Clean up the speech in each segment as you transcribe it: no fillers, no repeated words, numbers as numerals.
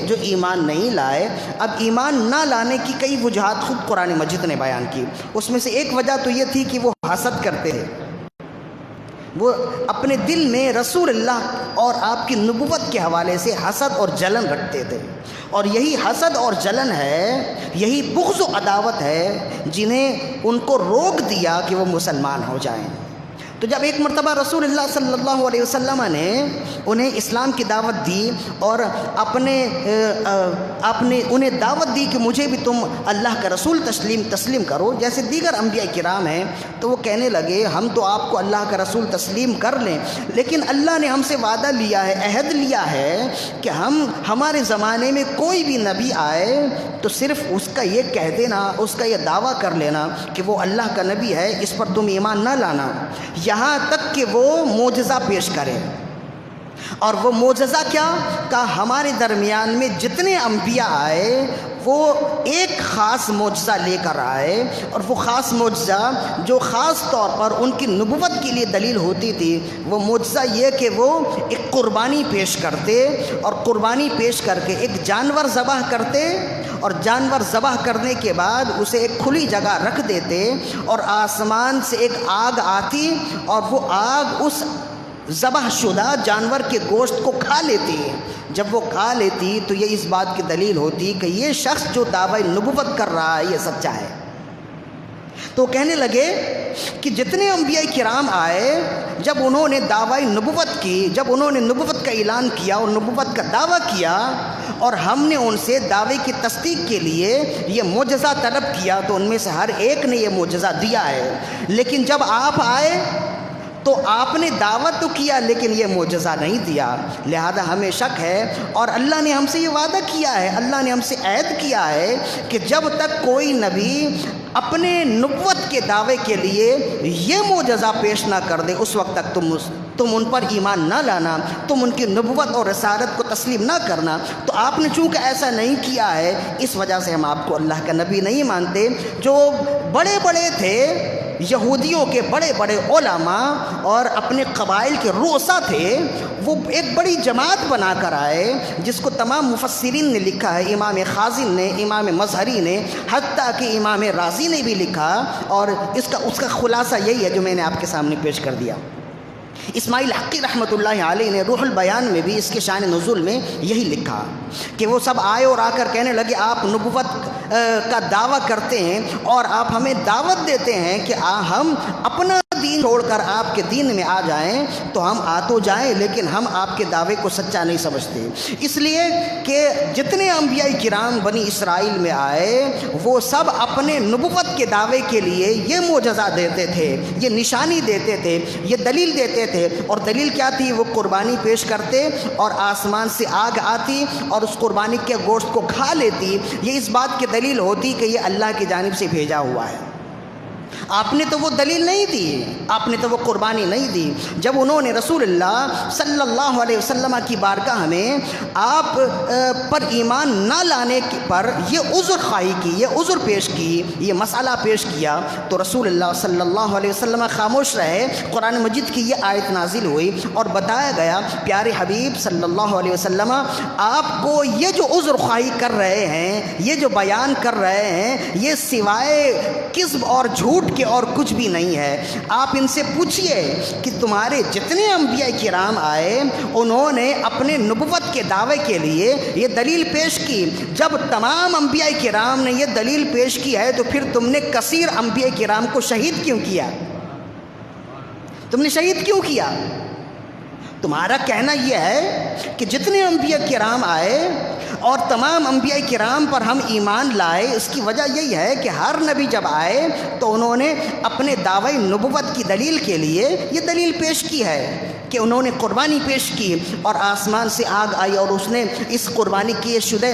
جو ایمان نہیں لائے۔ اب ایمان نہ لانے کی کئی وجوہات خود قرآن مجید نے بیان کی، اس میں سے ایک وجہ تو یہ تھی کہ وہ حسد کرتے تھے، وہ اپنے دل میں رسول اللہ اور آپ کی نبوت کے حوالے سے حسد اور جلن رکھتے تھے، اور یہی حسد اور جلن ہے، یہی بغض و عداوت ہے جنہیں ان کو روک دیا کہ وہ مسلمان ہو جائیں۔ تو جب ایک مرتبہ رسول اللہ صلی اللہ علیہ وسلم نے انہیں اسلام کی دعوت دی اور انہیں دعوت دی کہ مجھے بھی تم اللہ کا رسول تسلیم کرو جیسے دیگر انبیاء کرام ہیں، تو وہ کہنے لگے ہم تو آپ کو اللہ کا رسول تسلیم کر لیں، لیکن اللہ نے ہم سے وعدہ لیا ہے، عہد لیا ہے کہ ہمارے زمانے میں کوئی بھی نبی آئے تو صرف اس کا یہ کہہ دینا، اس کا یہ دعویٰ کر لینا کہ وہ اللہ کا نبی ہے، اس پر تم ایمان نہ لانا، یہاں تک کہ وہ معجزہ پیش کرے۔ اور وہ معجزہ کیا کہ ہمارے درمیان میں جتنے انبیاء آئے وہ ایک خاص معجزہ لے کر آئے، اور وہ خاص معجزہ جو خاص طور پر ان کی نبوت کے لیے دلیل ہوتی تھی، وہ معجزہ یہ کہ وہ ایک قربانی پیش کرتے، اور قربانی پیش کر کے ایک جانور ذبح کرتے، اور جانور ذبح کرنے کے بعد اسے ایک کھلی جگہ رکھ دیتے، اور آسمان سے ایک آگ آتی اور وہ آگ اس ذبح شدہ جانور کے گوشت کو کھا لیتی۔ جب وہ کھا لیتی تو یہ اس بات کی دلیل ہوتی کہ یہ شخص جو دعوی نبوت کر رہا ہے یہ سچا ہے۔ تو کہنے لگے کہ جتنے انبیاء کرام آئے، جب انہوں نے دعوی نبوت کی، جب انہوں نے نبوت کا اعلان کیا اور نبوت کا دعویٰ کیا، اور ہم نے ان سے دعوے کی تصدیق کے لیے یہ معجزہ طلب کیا، تو ان میں سے ہر ایک نے یہ معجزہ دیا ہے، لیکن جب آپ آئے تو آپ نے دعوت تو کیا لیکن یہ معجزہ نہیں دیا، لہذا ہمیں شک ہے، اور اللہ نے ہم سے یہ وعدہ کیا ہے، اللہ نے ہم سے عہد کیا ہے کہ جب تک کوئی نبی اپنے نبوت کے دعوے کے لیے یہ معجزہ پیش نہ کر دے اس وقت تک تم ان پر ایمان نہ لانا، تم ان کی نبوت اور رسالت کو تسلیم نہ کرنا۔ تو آپ نے چونکہ ایسا نہیں کیا ہے، اس وجہ سے ہم آپ کو اللہ کا نبی نہیں مانتے۔ جو بڑے بڑے تھے، یہودیوں کے بڑے بڑے علماء اور اپنے قبائل کے رؤسا تھے، وہ ایک بڑی جماعت بنا کر آئے جس کو تمام مفسرین نے لکھا ہے، امام خازن نے، امام مظہری نے، حتیٰ کہ امام رازی نے بھی لکھا، اور اس کا خلاصہ یہی ہے جو میں نے آپ کے سامنے پیش کر دیا۔ اسماعیل حقی رحمۃ اللہ علیہ نے روح البیان میں بھی اس کے شان نزول میں یہی لکھا کہ وہ سب آئے اور آ کر کہنے لگے آپ نبوت کا دعویٰ کرتے ہیں اور آپ ہمیں دعوت دیتے ہیں کہ ہم اپنا دین چھوڑ کر آپ کے دین میں آ جائیں، تو ہم آ تو جائیں لیکن ہم آپ کے دعوے کو سچا نہیں سمجھتے، اس لیے کہ جتنے انبیاء کرام بنی اسرائیل میں آئے وہ سب اپنے نبوت کے دعوے کے لیے یہ معجزہ دیتے تھے، یہ نشانی دیتے تھے، یہ دلیل دیتے تھے، اور دلیل کیا تھی؟ وہ قربانی پیش کرتے اور آسمان سے آگ آتی اور اس قربانی کے گوشت کو کھا لیتی، یہ اس بات کی دلیل ہوتی کہ یہ اللہ کی جانب سے بھیجا ہوا ہے۔ آپ نے تو وہ دلیل نہیں دی، آپ نے تو وہ قربانی نہیں دی۔ جب انہوں نے رسول اللہ صلی اللہ علیہ وسلم کی بارگاہ میں آپ پر ایمان نہ لانے پر یہ عذر خواہی کی، یہ عذر پیش کی، یہ مسئلہ پیش کیا، تو رسول اللہ صلی اللہ علیہ وسلم خاموش رہے۔ قرآن مجید کی یہ آیت نازل ہوئی اور بتایا گیا پیارے حبیب صلی اللہ علیہ وسلم آپ کو یہ جو عذر خواہی کر رہے ہیں، یہ جو بیان کر رہے ہیں، یہ سوائے کذب اور جھوٹ کہ اور کچھ بھی نہیں ہے۔ آپ ان سے پوچھئے کہ تمہارے جتنے انبیاء کرام آئے انہوں نے اپنے نبوت کے دعوے کے لیے یہ دلیل پیش کی، جب تمام انبیاء کرام نے یہ دلیل پیش کی ہے تو پھر تم نے کثیر انبیاء کرام کو شہید کیوں کیا؟ تم نے شہید کیوں کیا؟ تمہارا کہنا یہ ہے کہ جتنے انبیاء کرام آئے اور تمام انبیاء کرام پر ہم ایمان لائے، اس کی وجہ یہی ہے کہ ہر نبی جب آئے تو انہوں نے اپنے دعوی نبوت کی دلیل کے لیے یہ دلیل پیش کی ہے کہ انہوں نے قربانی پیش کی اور آسمان سے آگ آئی اور اس نے اس قربانی کیے شدہ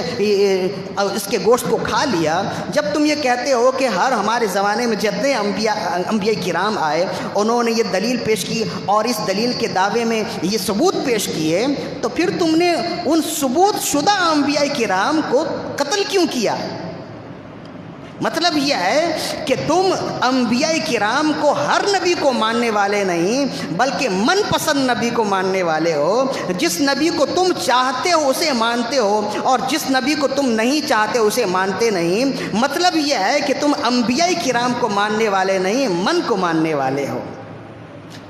اس کے گوشت کو کھا لیا۔ جب تم یہ کہتے ہو کہ ہمارے زمانے میں جتنے انبیاء کرام آئے انہوں نے یہ دلیل پیش کی اور اس دلیل کے دعوے میں یہ ثبوت پیش کیے، تو پھر تم نے ان ثبوت شدہ انبیاء کرام کو قتل کیوں کیا؟ مطلب یہ ہے کہ تم انبیاء کرام کو ہر نبی کو ماننے والے نہیں بلکہ من پسند نبی کو ماننے والے ہو. جس نبی کو تم چاہتے ہو اسے مانتے ہو اور جس نبی کو تم نہیں چاہتے اسے مانتے نہیں. مطلب یہ ہے کہ تم انبیاء کرام کو ماننے والے نہیں من کو ماننے والے ہو.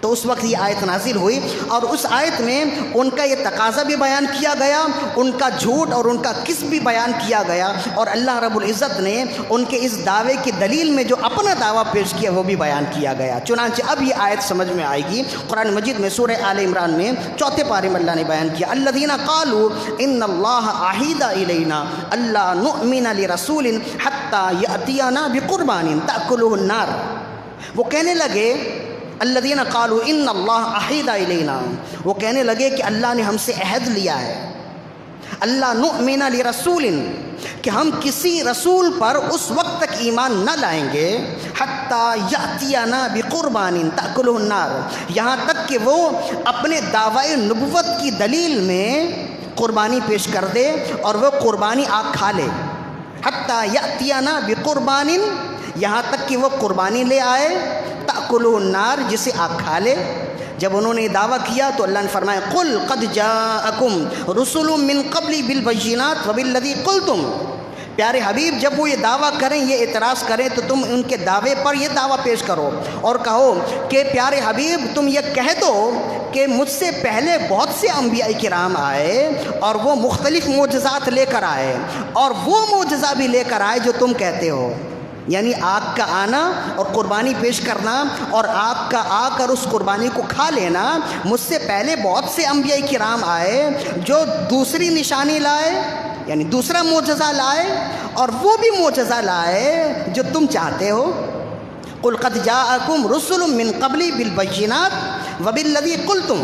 تو اس وقت یہ آیت نازل ہوئی اور اس آیت میں ان کا یہ تقاضا بھی بیان کیا گیا, ان کا جھوٹ اور ان کا کذب بھی بیان کیا گیا, اور اللہ رب العزت نے ان کے اس دعوے کی دلیل میں جو اپنا دعویٰ پیش کیا وہ بھی بیان کیا گیا. چنانچہ اب یہ آیت سمجھ میں آئے گی. قرآن مجید میں سورہ آل عمران میں 4 پارے میں اللہ نے بیان کیا, الذین قالوا ان اللہ عہد الینا الا نؤمن لرسول حتی یأتینا بقربان تأکلہ النار. وہ کہنے لگے الذین قالوا ان اللہ عہد الینا, وہ کہنے لگے کہ اللہ نے ہم سے عہد لیا ہے, اللہ نؤمن لرسول, کہ ہم کسی رسول پر اس وقت تک ایمان نہ لائیں گے حتی یأتینا بقربان تأکلہ النار, یہاں تک کہ وہ اپنے دعوی نبوت کی دلیل میں قربانی پیش کر دے اور وہ قربانی آگ کھا لے. حتی یأتینا بقربان, یہاں تک کہ وہ قربانی لے آئے, تأکلہ النار, جسے آگ کھا لے. جب انہوں نے دعویٰ کیا تو اللہ نے فرمایا قل قد جاءکم رسل من قبلی بالبینات وبالذی قلتم. پیارے حبیب جب وہ یہ دعویٰ کریں, یہ اعتراض کریں, تو تم ان کے دعوے پر یہ دعویٰ پیش کرو اور کہو کہ پیارے حبیب تم یہ کہہ دو کہ مجھ سے پہلے بہت سے انبیاء کرام آئے اور وہ مختلف معجزات لے کر آئے, اور وہ معجزہ بھی لے کر آئے جو تم کہتے ہو, یعنی آگ کا آنا اور قربانی پیش کرنا اور آگ کا آ کر اس قربانی کو کھا لینا. مجھ سے پہلے بہت سے انبیاء کرام آئے جو دوسری نشانی لائے, یعنی دوسرا معجزہ لائے, اور وہ بھی معجزہ لائے جو تم چاہتے ہو. قل قد جاءکم رسل من قبلی بالبینات وبالذی قلتم,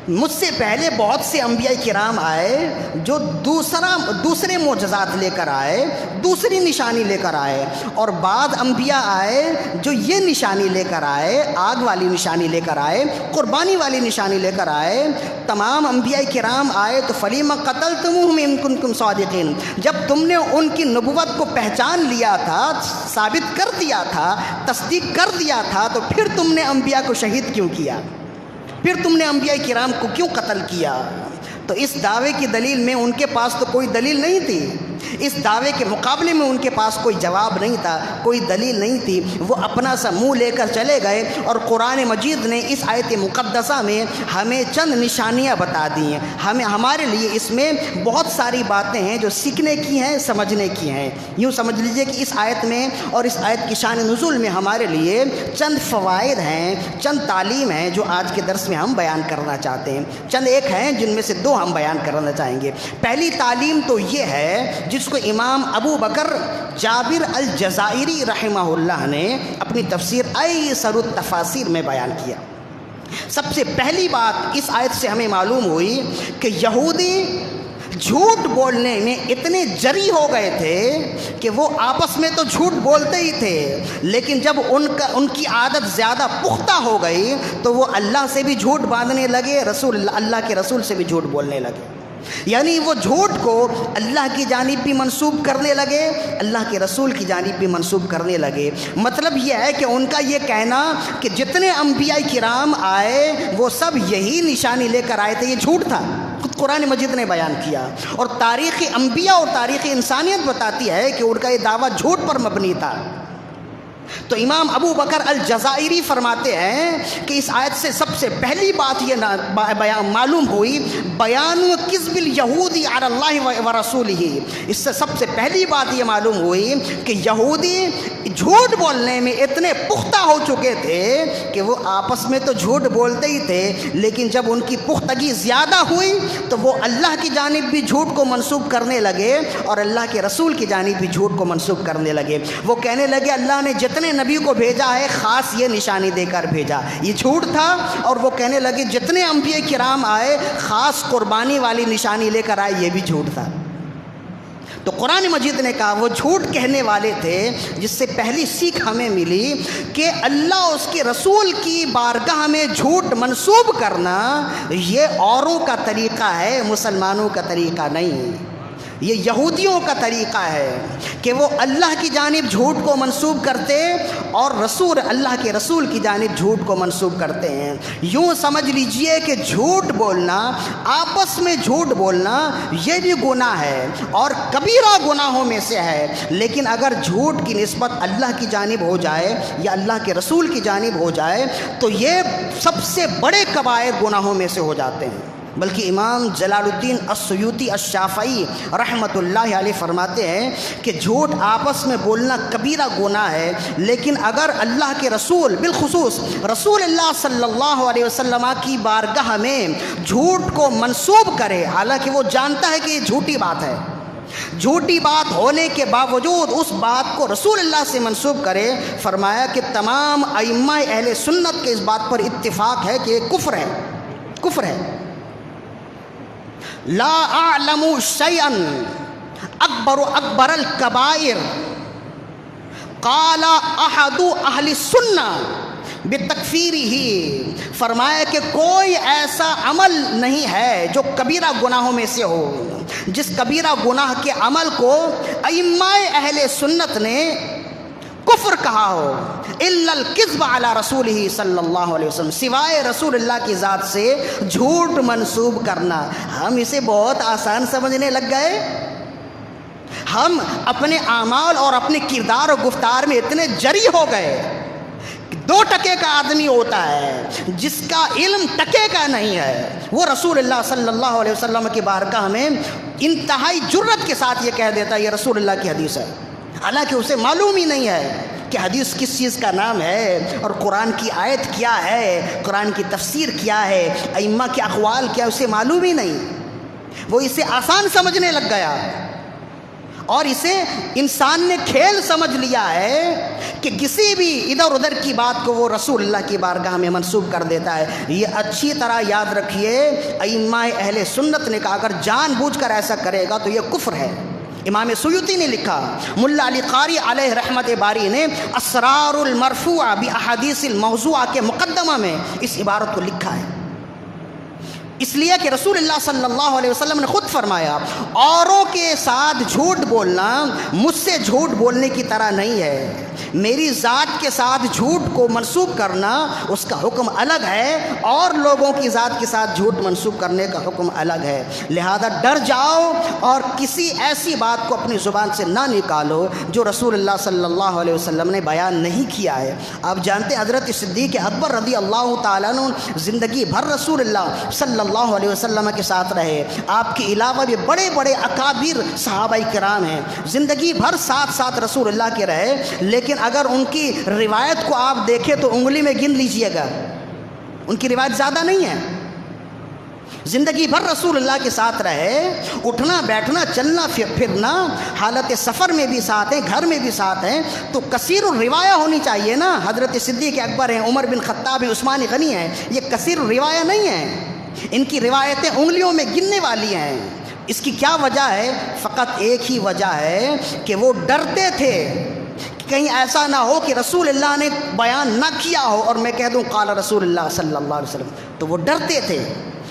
مجھ سے پہلے بہت سے انبیاء کرام آئے جو دوسرے معجزات لے کر آئے, دوسری نشانی لے کر آئے, اور بعض انبیاء آئے جو یہ نشانی لے کر آئے, آگ والی نشانی لے کر آئے, قربانی والی نشانی لے کر آئے. تمام انبیاء کرام آئے تو فلیم قتلتموہم ان کنتم صادقین, جب تم نے ان کی نبوت کو پہچان لیا تھا, ثابت کر دیا تھا, تصدیق کر دیا تھا, تو پھر تم نے انبیاء کو شہید کیوں کیا, پھر تم نے انبیاء کرام کو کیوں قتل کیا؟ تو اس دعوے کی دلیل میں ان کے پاس تو کوئی دلیل نہیں تھی, اس دعوے کے مقابلے میں ان کے پاس کوئی جواب نہیں تھا, کوئی دلیل نہیں تھی. وہ اپنا سا منہ لے کر چلے گئے, اور قرآن مجید نے اس آیت مقدسہ میں ہمیں چند نشانیاں بتا دی ہیں. ہمارے لیے اس میں بہت ساری باتیں ہیں جو سیکھنے کی ہیں, سمجھنے کی ہیں. یوں سمجھ لیجئے کہ اس آیت میں اور اس آیت کی شان نزول میں ہمارے لیے چند فوائد ہیں, چند تعلیم ہیں جو آج کے درس میں ہم بیان کرنا چاہتے ہیں. چند ایک ہیں جن میں سے 2 ہم بیان کرنا چاہیں گے. پہلی تعلیم تو یہ ہے جس کو امام ابو بکر جابر الجزائری رحمہ اللہ نے اپنی تفسیر ایسر التفاسیر میں بیان کیا. سب سے پہلی بات اس آیت سے ہمیں معلوم ہوئی کہ یہودی جھوٹ بولنے میں اتنے جری ہو گئے تھے کہ وہ آپس میں تو جھوٹ بولتے ہی تھے, لیکن جب ان کی عادت زیادہ پختہ ہو گئی تو وہ اللہ سے بھی جھوٹ باندھنے لگے, اللہ کے رسول سے بھی جھوٹ بولنے لگے. یعنی وہ جھوٹ کو اللہ کی جانب بھی منسوب کرنے لگے, اللہ کے رسول کی جانب بھی منسوب کرنے لگے. مطلب یہ ہے کہ ان کا یہ کہنا کہ جتنے انبیاء کرام آئے وہ سب یہی نشانی لے کر آئے تھے, یہ جھوٹ تھا. خود قرآن مجید نے بیان کیا, اور تاریخ انبیاء اور تاریخ انسانیت بتاتی ہے کہ ان کا یہ دعویٰ جھوٹ پر مبنی تھا. تو امام ابو بکر الجزائری فرماتے ہیں کہ اس آیت سے سب سے پہلی بات یہ معلوم ہوئی بیان کذب الیہودی علی اللہ و رسولہ. اس سے سب سے پہلی بات یہ معلوم ہوئی کہ یہودی جھوٹ بولنے میں اتنے پختہ ہو چکے تھے کہ وہ آپس میں تو جھوٹ بولتے ہی تھے, لیکن جب ان کی پختگی زیادہ ہوئی تو وہ اللہ کی جانب بھی جھوٹ کو منسوب کرنے لگے اور اللہ کے رسول کی جانب بھی جھوٹ کو منسوب کرنے لگے. وہ کہنے لگے اللہ نے جتنے نبی کو بھیجا ہے خاص یہ نشانی دے کر بھیجا, یہ جھوٹ تھا. اور وہ کہنے لگے جتنے انبیاء کرام آئے خاص قربانی والی نشانی لے کر آئے, یہ بھی جھوٹ تھا. تو قرآن مجید نے کہا وہ جھوٹ کہنے والے تھے, جس سے پہلی سیکھ ہمیں ملی کہ اللہ اس کے رسول کی بارگاہ میں جھوٹ منسوب کرنا یہ اوروں کا طریقہ ہے, مسلمانوں کا طریقہ نہیں. یہ یہودیوں کا طریقہ ہے کہ وہ اللہ کی جانب جھوٹ کو منسوب کرتے اور اللہ کے رسول کی جانب جھوٹ کو منسوب کرتے ہیں۔ یوں سمجھ لیجئے کہ جھوٹ بولنا، آپس میں جھوٹ بولنا یہ بھی گناہ ہے اور کبیرہ گناہوں میں سے ہے، لیکن اگر جھوٹ کی نسبت اللہ کی جانب ہو جائے یا اللہ کے رسول کی جانب ہو جائے تو یہ سب سے بڑے کبائر گناہوں میں سے ہو جاتے ہیں۔ بلکہ امام جلال الدین السیوطی الشافعی رحمۃ اللہ علیہ فرماتے ہیں کہ جھوٹ آپس میں بولنا کبیرہ گناہ ہے، لیکن اگر اللہ کے رسول بالخصوص رسول اللہ صلی اللہ علیہ وسلم کی بارگاہ میں جھوٹ کو منسوب کرے، حالانکہ وہ جانتا ہے کہ یہ جھوٹی بات ہے، جھوٹی بات ہونے کے باوجود اس بات کو رسول اللہ سے منسوب کرے، فرمایا کہ تمام ائمہ اہل سنت کے اس بات پر اتفاق ہے کہ یہ کفر ہے، کفر ہے۔ لا اعلم شيئا اکبر الکبائر قال احد اہل السنہ بتکفیرہ، فرمایا کہ کوئی ایسا عمل نہیں ہے جو کبیرہ گناہوں میں سے ہو جس کبیرہ گناہ کے عمل کو ائمہ اہل سنت نے کفر کہا ہو، الا الکذب علی رسولہ صلی اللہ علیہ وسلم، سوائے رسول اللہ کی ذات سے جھوٹ منسوب کرنا۔ ہم اسے بہت آسان سمجھنے لگ گئے، ہم اپنے اعمال اور اپنے کردار و گفتار میں اتنے جری ہو گئے۔ 2 ٹکے کا آدمی ہوتا ہے جس کا علم ٹکے کا نہیں ہے، وہ رسول اللہ صلی اللہ علیہ وسلم کی بارگاہ میں انتہائی جرت کے ساتھ یہ کہہ دیتا ہے یہ رسول اللہ کی حدیث ہے، حالانکہ اسے معلوم ہی نہیں ہے کہ حدیث کس چیز کا نام ہے اور قرآن کی آیت کیا ہے، قرآن کی تفسیر کیا ہے، ائمہ کے اقوال کیا، اسے معلوم ہی نہیں، وہ اسے آسان سمجھنے لگ گیا اور اسے انسان نے کھیل سمجھ لیا ہے کہ کسی بھی ادھر ادھر کی بات کو وہ رسول اللہ کی بارگاہ میں منسوب کر دیتا ہے۔ یہ اچھی طرح یاد رکھیے، ائمہ اہل سنت نے کہا اگر جان بوجھ کر ایسا کرے گا تو یہ کفر ہے۔ امام سیوطی نے لکھا، ملا علی قاری علیہ رحمت باری نے اسرار المرفوعہ باحادیث الموضوعہ کے مقدمہ میں اس عبارت کو لکھا ہے، اس لیے کہ رسول اللہ صلی اللہ علیہ وسلم نے خود فرمایا اوروں کے ساتھ جھوٹ بولنا مجھ سے جھوٹ بولنے کی طرح نہیں ہے، میری ذات کے ساتھ جھوٹ کو منسوب کرنا اس کا حکم الگ ہے اور لوگوں کی ذات کے ساتھ جھوٹ منسوب کرنے کا حکم الگ ہے، لہذا ڈر جاؤ اور کسی ایسی بات کو اپنی زبان سے نہ نکالو جو رسول اللہ صلی اللہ علیہ وسلم نے بیان نہیں کیا ہے۔ آپ جانتے ہیں حضرت صدیق اکبر رضی اللہ تعالیٰ عنہ زندگی بھر رسول اللہ صلی اللہ علیہ وسلم کے ساتھ رہے، آپ کے علاوہ بھی بڑے بڑے اکابر صحابہ کرام ہیں، زندگی بھر ساتھ رسول اللہ کے رہے، لیکن اگر ان کی روایت کو آپ دیکھیں تو انگلی میں گن لیجئے گا، ان کی روایت زیادہ نہیں ہے، زندگی بھر رسول اللہ کے ساتھ رہے، اٹھنا بیٹھنا چلنا پھرنا حالت سفر میں بھی ساتھ ہیں، گھر میں بھی ساتھ ہیں، تو کثیر الروایہ ہونی چاہیے نا۔ حضرت صدیق اکبر ہیں، عمر بن خطاب ہیں، عثمان غنی ہیں، یہ کثیر الروایہ نہیں ہیں، ان کی روایتیں انگلیوں میں گننے والی ہیں۔ اس کی کیا وجہ ہے؟ فقط ایک ہی وجہ ہے کہ وہ ڈرتے تھے کہیں ایسا نہ ہو کہ رسول اللہ نے بیان نہ کیا ہو اور میں کہہ دوں قال رسول اللہ صلی اللہ علیہ وسلم، تو وہ ڈرتے تھے۔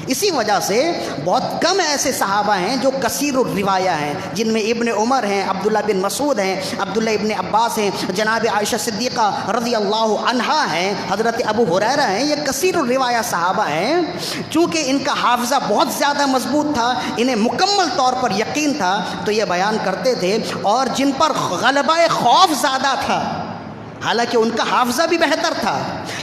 اسی وجہ سے بہت کم ایسے صحابہ ہیں جو کثیر الروایہ ہیں، جن میں ابن عمر ہیں، عبداللہ بن مسعود ہیں، عبداللہ ابن عباس ہیں، جناب عائشہ صدیقہ رضی اللہ عنہا ہیں، حضرت ابو ہریرہ ہیں، یہ کثیر الروایہ صحابہ ہیں۔ چونکہ ان کا حافظہ بہت زیادہ مضبوط تھا، انہیں مکمل طور پر یقین تھا، تو یہ بیان کرتے تھے، اور جن پر غلبہ خوف زیادہ تھا، حالانکہ ان کا حافظہ بھی بہتر تھا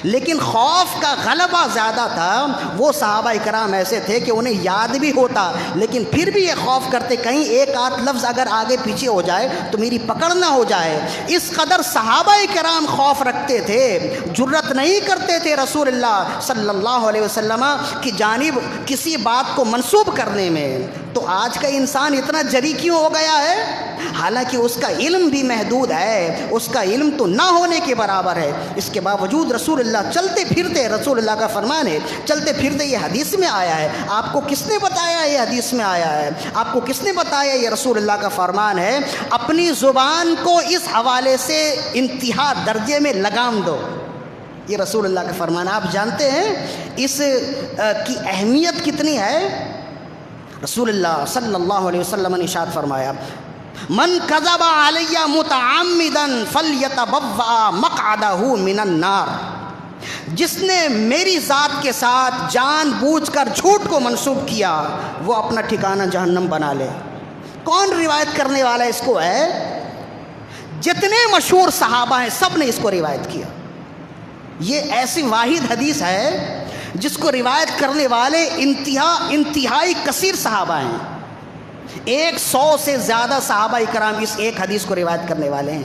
لیکن خوف کا غلبہ زیادہ تھا، وہ صحابہ کرام ایسے تھے کہ انہیں یاد بھی ہوتا لیکن پھر بھی یہ خوف کرتے کہیں ایک آدھ لفظ اگر آگے پیچھے ہو جائے تو میری پکڑ نہ ہو جائے۔ اس قدر صحابہ کرام خوف رکھتے تھے، جرت نہیں کرتے تھے رسول اللہ صلی اللہ علیہ وسلم کی جانب کسی بات کو منسوب کرنے میں۔ تو آج کا انسان اتنا جری کیوں ہو گیا ہے؟ حالانکہ اس کا علم بھی محدود ہے، اس کا علم تو نہ ہونے کے برابر ہے، اس کے باوجود رسول اللہ چلتے پھرتے، رسول اللہ کا فرمان ہے چلتے پھرتے یہ حدیث میں آیا ہے۔ آپ کو کس نے بتایا یہ حدیث میں آیا ہے؟ آپ کو کس نے بتایا یہ رسول اللہ کا فرمان ہے؟ اپنی زبان کو اس حوالے سے انتہا درجے میں لگام دو، یہ رسول اللہ کا فرمان۔ آپ جانتے ہیں اس کی اہمیت کتنی ہے؟ رسول اللہ صلی اللہ علیہ وسلم نے ارشاد فرمایا من کذب علی متعمدا فلیتبوأ مقعدہ من النار، جس نے میری ذات کے ساتھ جان بوجھ کر جھوٹ کو منسوب کیا وہ اپنا ٹھکانہ جہنم بنا لے۔ کون روایت کرنے والا اس کو ہے؟ جتنے مشہور صحابہ ہیں سب نے اس کو روایت کیا۔ یہ ایسی واحد حدیث ہے جس کو روایت کرنے والے انتہائی کثیر صحابہ ہیں۔ 100 سے زیادہ صحابہ کرام اس ایک حدیث کو روایت کرنے والے ہیں،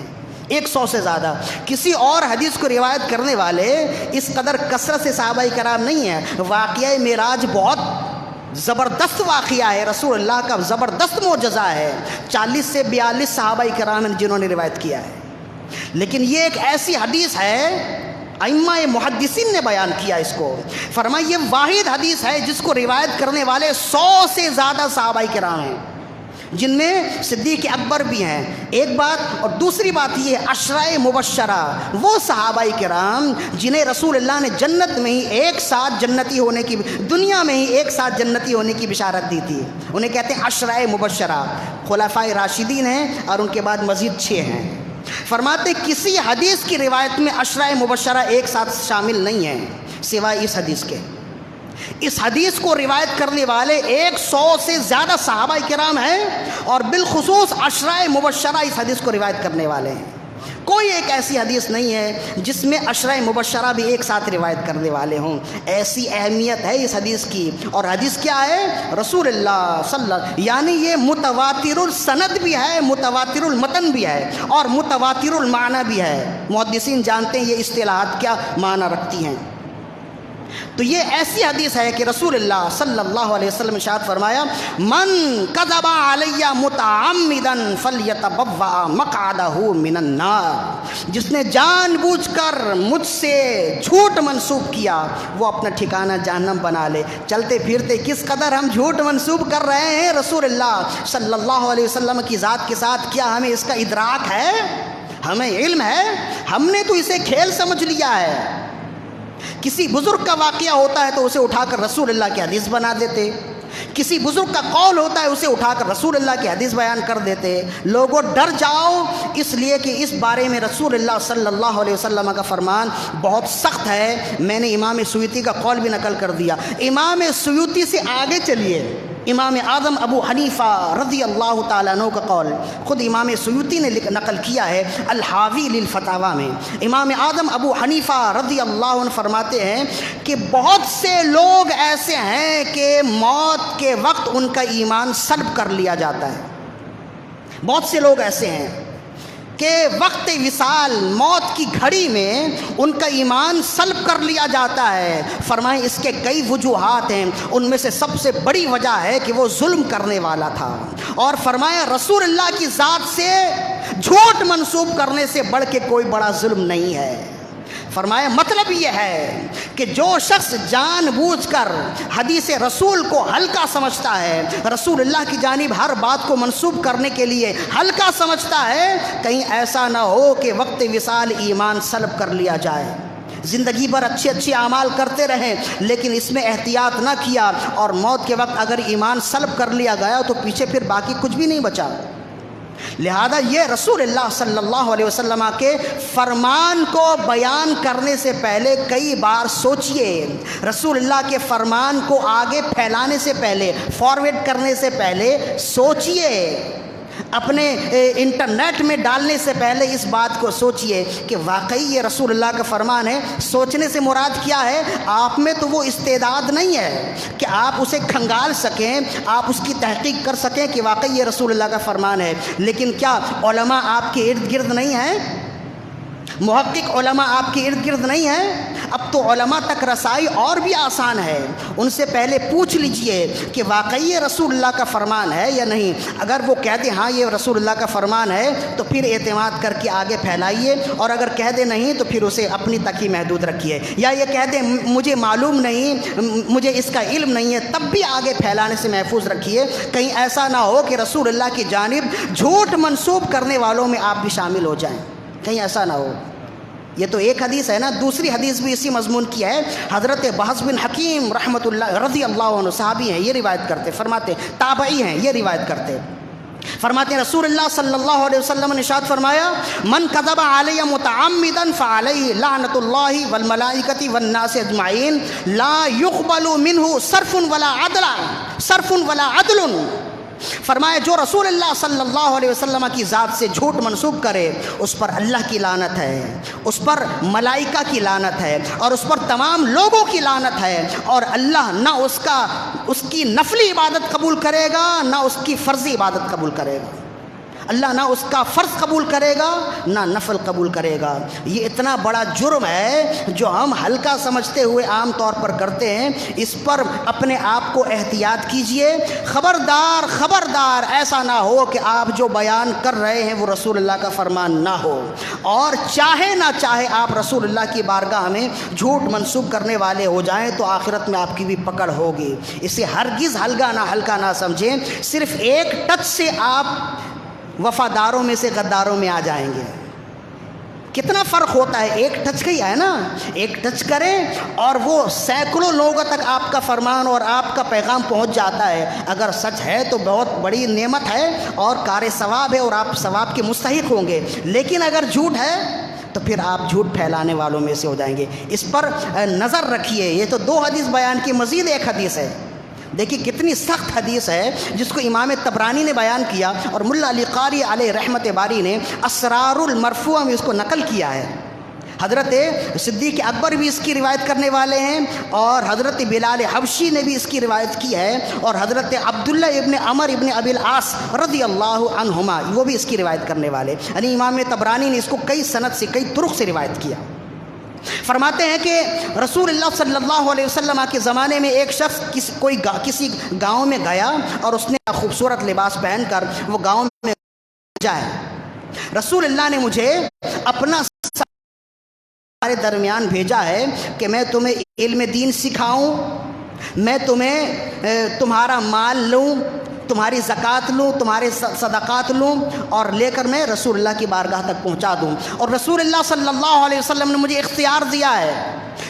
100 سے زیادہ۔ کسی اور حدیث کو روایت کرنے والے اس قدر کثرت سے صحابہ کرام نہیں ہیں۔ واقعہ معراج بہت زبردست واقعہ ہے، رسول اللہ کا زبردست معجزہ ہے۔ 40 سے 42 صحابہ کرام ہیں جنہوں نے روایت کیا ہے، لیکن یہ ایک ایسی حدیث ہے ائمہ محدثین نے بیان کیا اس کو۔ فرمایا یہ واحد حدیث ہے جس کو روایت کرنے والے 100 سے زیادہ صحابہ کرام ہیں، جن میں صدیق اکبر بھی ہیں، ایک بات۔ اور دوسری بات یہ عشرہ مبشرہ، وہ صحابہ کرام جنہیں رسول اللہ نے جنت میں ہی ایک ساتھ جنتی ہونے کی، دنیا میں ہی ایک ساتھ جنتی ہونے کی بشارت دی تھی، انہیں کہتے ہیں عشرہ مبشرہ۔ خلفائے راشدین ہیں اور ان کے بعد مزید 6 ہیں۔ فرماتے کسی حدیث کی روایت میں عشرہ مبشرہ ایک ساتھ شامل نہیں ہیں سوائے اس حدیث کے۔ اس حدیث کو روایت کرنے والے 100 سے زیادہ صحابہ کرام ہیں، اور بالخصوص عشرہ مبشرہ اس حدیث کو روایت کرنے والے ہیں۔ کوئی ایک ایسی حدیث نہیں ہے جس میں عشرہ مبشرہ بھی ایک ساتھ روایت کرنے والے ہوں۔ ایسی اہمیت ہے اس حدیث کی۔ اور حدیث کیا ہے؟ رسول اللہ صلی اللہ، یعنی یہ متواتر السند بھی ہے، متواتر المتن بھی ہے، اور متواتر المعنی بھی ہے۔ محدثین جانتے ہیں یہ اصطلاحات کیا معنی رکھتی ہیں۔ تو یہ ایسی حدیث ہے کہ رسول اللہ صلی اللہ علیہ وسلم ارشاد فرمایا من کذب علی متعمدا فلیتبوأ مقعدہ من النار، جس نے جان بوجھ کر مجھ سے جھوٹ منسوب کیا وہ اپنا ٹھکانہ جہنم بنا لے۔ چلتے پھرتے کس قدر ہم جھوٹ منسوب کر رہے ہیں رسول اللہ صلی اللہ علیہ وسلم کی ذات کے ساتھ، کیا ہمیں اس کا ادراک ہے؟ ہمیں علم ہے؟ ہم نے تو اسے کھیل سمجھ لیا ہے۔ کسی بزرگ کا واقعہ ہوتا ہے تو اسے اٹھا کر رسول اللہ کی حدیث بنا دیتے، کسی بزرگ کا قول ہوتا ہے اسے اٹھا کر رسول اللہ کی حدیث بیان کر دیتے۔ لوگوں ڈر جاؤ، اس لیے کہ اس بارے میں رسول اللہ صلی اللہ علیہ وسلم کا فرمان بہت سخت ہے۔ میں نے امام سیوطی کا قول بھی نقل کر دیا۔ امام سیوطی سے آگے چلیے، امام اعظم ابو حنیفہ رضی اللہ تعالیٰ عنہ کا قول خود امام سیوطی نے نقل کیا ہے الحاوی للفتاوی میں۔ امام اعظم ابو حنیفہ رضی اللہ عنہ فرماتے ہیں کہ بہت سے لوگ ایسے ہیں کہ موت کے وقت ان کا ایمان سلب کر لیا جاتا ہے۔ بہت سے لوگ ایسے ہیں کہ وقت وصال، موت کی گھڑی میں ان کا ایمان سلب کر لیا جاتا ہے۔ فرمائیں اس کے کئی وجوہات ہیں، ان میں سے سب سے بڑی وجہ ہے کہ وہ ظلم کرنے والا تھا۔ اور فرمایا رسول اللہ کی ذات سے جھوٹ منسوب کرنے سے بڑھ کے کوئی بڑا ظلم نہیں ہے۔ فرمایا مطلب یہ ہے کہ جو شخص جان بوجھ کر حدیث رسول کو ہلکا سمجھتا ہے، رسول اللہ کی جانب ہر بات کو منسوب کرنے کے لیے ہلکا سمجھتا ہے، کہیں ایسا نہ ہو کہ وقت وصال ایمان سلب کر لیا جائے۔ زندگی بھر اچھے اعمال کرتے رہیں لیکن اس میں احتیاط نہ کیا، اور موت کے وقت اگر ایمان سلب کر لیا گیا تو پیچھے پھر باقی کچھ بھی نہیں بچا۔ لہذا یہ رسول اللہ صلی اللہ علیہ وسلم کے فرمان کو بیان کرنے سے پہلے کئی بار سوچئے، رسول اللہ کے فرمان کو آگے پھیلانے سے پہلے، فارورڈ کرنے سے پہلے سوچئے، اپنے انٹرنیٹ میں ڈالنے سے پہلے اس بات کو سوچئے کہ واقعی یہ رسول اللہ کا فرمان ہے۔ سوچنے سے مراد کیا ہے؟ آپ میں تو وہ استعداد نہیں ہے کہ آپ اسے کھنگال سکیں، آپ اس کی تحقیق کر سکیں کہ واقعی یہ رسول اللہ کا فرمان ہے، لیکن کیا علماء آپ کے ارد گرد نہیں ہیں؟ محقق علماء آپ کے ارد گرد نہیں ہیں؟ اب تو علماء تک رسائی اور بھی آسان ہے، ان سے پہلے پوچھ لیجئے کہ واقعی یہ رسول اللہ کا فرمان ہے یا نہیں۔ اگر وہ کہہ دیں ہاں یہ رسول اللہ کا فرمان ہے تو پھر اعتماد کر کے آگے پھیلائیے، اور اگر کہہ دیں نہیں تو پھر اسے اپنی تک ہی محدود رکھیے، یا یہ کہہ دیں مجھے معلوم نہیں، مجھے اس کا علم نہیں ہے، تب بھی آگے پھیلانے سے محفوظ رکھیے، کہیں ایسا نہ ہو کہ رسول اللہ کی جانب جھوٹ منسوب کرنے والوں میں آپ بھی شامل ہو جائیں، کہیں ایسا نہ ہو۔ یہ تو ایک حدیث ہے نا، دوسری حدیث بھی اسی مضمون کی ہے۔ حضرت بحث بن حکیم رحمۃ اللہ رضی اللہ عنہ صحابی ہیں، یہ روایت کرتے، فرماتے تابعی ہیں، یہ روایت کرتے، فرماتے ہیں رسول اللہ صلی اللہ علیہ وسلم نے ارشاد فرمایا من کذب علی متعمدا فعلیہ لعنۃ اللہ والملائکۃ والناس اجمعین لا یقبل منہ صرف ولا عدل۔ فرمایا جو رسول اللہ صلی اللہ علیہ وسلم کی ذات سے جھوٹ منسوب کرے اس پر اللہ کی لعنت ہے، اس پر ملائکہ کی لعنت ہے، اور اس پر تمام لوگوں کی لعنت ہے، اور اللہ نہ اس کی نفلی عبادت قبول کرے گا نہ اس کی فرضی عبادت قبول کرے گا۔ اللہ نہ اس کا فرض قبول کرے گا نہ نفل قبول کرے گا۔ یہ اتنا بڑا جرم ہے جو ہم ہلکا سمجھتے ہوئے عام طور پر کرتے ہیں، اس پر اپنے آپ کو احتیاط کیجئے۔ خبردار ایسا نہ ہو کہ آپ جو بیان کر رہے ہیں وہ رسول اللہ کا فرمان نہ ہو، اور چاہے نہ چاہے آپ رسول اللہ کی بارگاہ میں جھوٹ منسوب کرنے والے ہو جائیں تو آخرت میں آپ کی بھی پکڑ ہوگی۔ اسے ہرگز ہلکا نہ سمجھیں۔ صرف ایک ٹچ سے آپ وفاداروں میں سے غداروں میں آ جائیں گے۔ کتنا فرق ہوتا ہے، ایک ٹچ کا ہی ہے نا، ایک ٹچ کریں اور وہ سینکڑوں لوگوں تک آپ کا فرمان اور آپ کا پیغام پہنچ جاتا ہے۔ اگر سچ ہے تو بہت بڑی نعمت ہے اور کار ثواب ہے اور آپ ثواب کے مستحق ہوں گے، لیکن اگر جھوٹ ہے تو پھر آپ جھوٹ پھیلانے والوں میں سے ہو جائیں گے۔ اس پر نظر رکھیے۔ یہ تو 2 حدیث بیان کی، مزید ایک حدیث ہے، دیکھیے کتنی سخت حدیث ہے جس کو امام طبرانی نے بیان کیا اور ملا علی قاری علیہ رحمت باری نے اسرار المرفوع میں اس کو نقل کیا ہے۔ حضرت صدیق اکبر بھی اس کی روایت کرنے والے ہیں، اور حضرت بلال حبشی نے بھی اس کی روایت کی ہے، اور حضرت عبداللہ ابن عمر ابن ابی العاص رضی اللہ عنہما وہ بھی اس کی روایت کرنے والے، یعنی امام طبرانی نے اس کو کئی سند سے، کئی طرق سے روایت کیا۔ فرماتے ہیں کہ رسول اللہ صلی اللہ علیہ وسلم کے زمانے میں ایک شخص کسی گاؤں میں گیا اور اس نے خوبصورت لباس پہن کر وہ گاؤں میں جائے۔ رسول اللہ نے مجھے اپنا ہمارے درمیان بھیجا ہے کہ میں تمہیں علم دین سکھاؤں، میں تمہیں تمہارا مال لوں، تمہاری زکوٰۃ لوں، تمہارے صدقات لوں، اور لے کر میں رسول اللہ کی بارگاہ تک پہنچا دوں۔ اور رسول اللہ صلی اللہ علیہ وسلم نے مجھے اختیار دیا ہے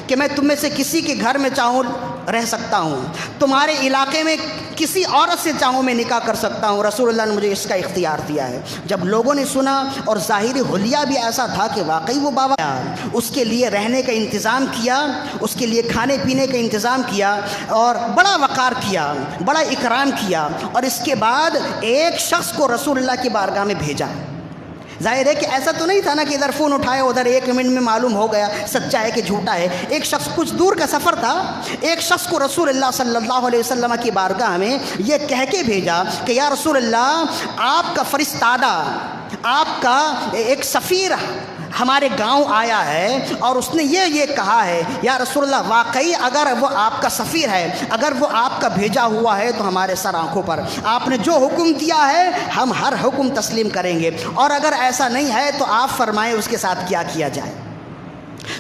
کہ میں تم میں سے کسی کے گھر میں چاہوں رہ سکتا ہوں، تمہارے علاقے میں کسی عورت سے چاہوں میں نکاح کر سکتا ہوں۔ رسول اللہ نے مجھے اس کا اختیار دیا ہے۔ جب لوگوں نے سنا اور ظاہری حلیہ بھی ایسا تھا کہ واقعی وہ بابا اس کے لیے رہنے کا انتظام کیا، اس کے لیے کھانے پینے کا انتظام کیا، اور بڑا وقار کیا، بڑا اکرام کیا، اور اس کے بعد ایک شخص کو رسول اللہ کی بارگاہ میں بھیجا۔ ظاہر ہے کہ ایسا تو نہیں تھا نا کہ ادھر فون اٹھایا ادھر 1 منٹ میں معلوم ہو گیا سچا ہے کہ جھوٹا ہے۔ ایک شخص، کچھ دور کا سفر تھا، ایک شخص کو رسول اللہ صلی اللہ علیہ وسلم کی بارگاہ میں یہ کہہ کے بھیجا کہ یا رسول اللہ، آپ کا فرستادہ، آپ کا ایک سفیر ہمارے گاؤں آیا ہے اور اس نے یہ کہا ہے، یا رسول اللہ واقعی اگر وہ آپ کا سفیر ہے، اگر وہ آپ کا بھیجا ہوا ہے تو ہمارے سر آنکھوں پر، آپ نے جو حکم دیا ہے ہم ہر حکم تسلیم کریں گے، اور اگر ایسا نہیں ہے تو آپ فرمائیں اس کے ساتھ کیا کیا جائے۔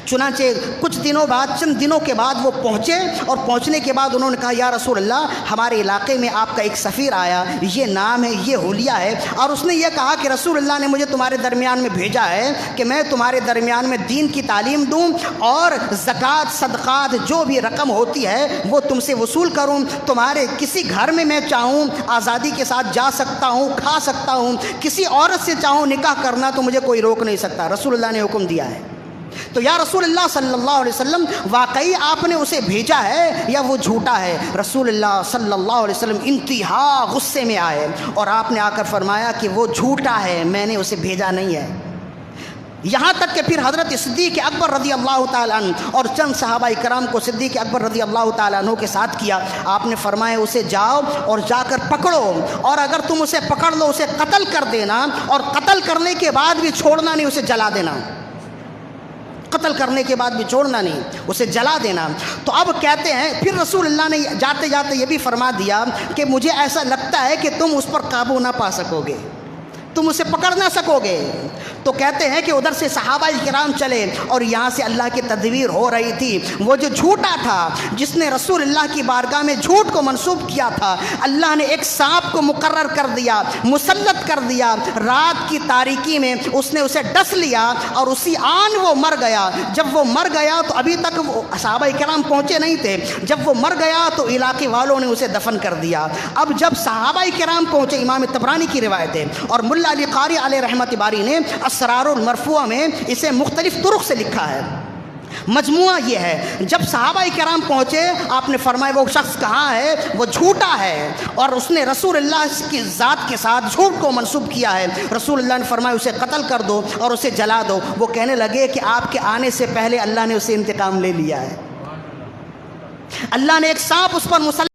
چنانچہ کچھ دنوں بعد، چند دنوں کے بعد وہ پہنچے، اور پہنچنے کے بعد انہوں نے کہا یا رسول اللہ، ہمارے علاقے میں آپ کا ایک سفیر آیا، یہ نام ہے، یہ حلیہ ہے، اور اس نے یہ کہا کہ رسول اللہ نے مجھے تمہارے درمیان میں بھیجا ہے کہ میں تمہارے درمیان میں دین کی تعلیم دوں اور زکوٰۃ، صدقات جو بھی رقم ہوتی ہے وہ تم سے وصول کروں، تمہارے کسی گھر میں چاہوں آزادی کے ساتھ جا سکتا ہوں، کھا سکتا ہوں، کسی عورت سے چاہوں نکاح کرنا تو مجھے کوئی روک نہیں سکتا، رسول اللہ نے حکم دیا ہے۔ تو یا رسول اللہ صلی اللہ علیہ وسلم، واقعی آپ نے اسے بھیجا ہے یا وہ جھوٹا ہے؟ رسول اللہ صلی اللہ علیہ وسلم انتہا غصے میں آئے اور آپ نے آ کر فرمایا کہ وہ جھوٹا ہے، میں نے اسے بھیجا نہیں ہے۔ یہاں تک کہ پھر حضرت صدیق اکبر رضی اللہ تعالیٰ عنہ اور چند صحابہ کرام کو صدیق اکبر رضی اللہ تعالیٰ عنہ کے ساتھ کیا۔ آپ نے فرمایا اسے جاؤ اور جا کر پکڑو، اور اگر تم اسے پکڑ لو اسے قتل کر دینا، اور قتل کرنے کے بعد بھی چھوڑنا نہیں، اسے جلا دینا، قتل کرنے کے بعد بھی چھوڑنا نہیں، اسے جلا دینا۔ تو اب کہتے ہیں پھر رسول اللہ نے جاتے جاتے یہ بھی فرما دیا کہ مجھے ایسا لگتا ہے کہ تم اس پر قابو نہ پا سکو گے، تم اسے پکڑ نہ سکوگے۔ تو کہتے ہیں کہ ادھر سے صحابہ کرام چلے اور یہاں سے اللہ کی تدبیر ہو رہی تھی۔ وہ جو جھوٹا تھا جس نے رسول اللہ کی بارگاہ میں جھوٹ کو منسوب کیا تھا، اللہ نے ایک سانپ کو مقرر کر دیا، مسلط کر دیا۔ رات کی تاریکی میں اس نے اسے ڈس لیا اور اسی آن وہ مر گیا۔ جب وہ مر گیا تو ابھی تک وہ صحابہ کرام پہنچے نہیں تھے۔ جب وہ مر گیا تو علاقے والوں نے اسے دفن کر دیا۔ اب جب صحابہ کرام پہنچے، امام طبرانی کی روایت ہے اور ملا علی قاری علیہ رحمت باری نے اسرار المرفوع میں اسے مختلف طرق سے لکھا ہے۔ مجموعہ یہ ہے، جب صحابہ کرام پہنچے آپ نے فرمایا وہ شخص کہاں ہے؟ وہ جھوٹا ہے اور اس نے رسول اللہ کی ذات کے ساتھ جھوٹ کو منسوب کیا ہے۔ رسول اللہ نے فرمایا اسے قتل کر دو اور اسے جلا دو۔ وہ کہنے لگے کہ آپ کے آنے سے پہلے اللہ نے اسے انتقام لے لیا ہے۔ اللہ نے ایک سانپ اس پر مسلط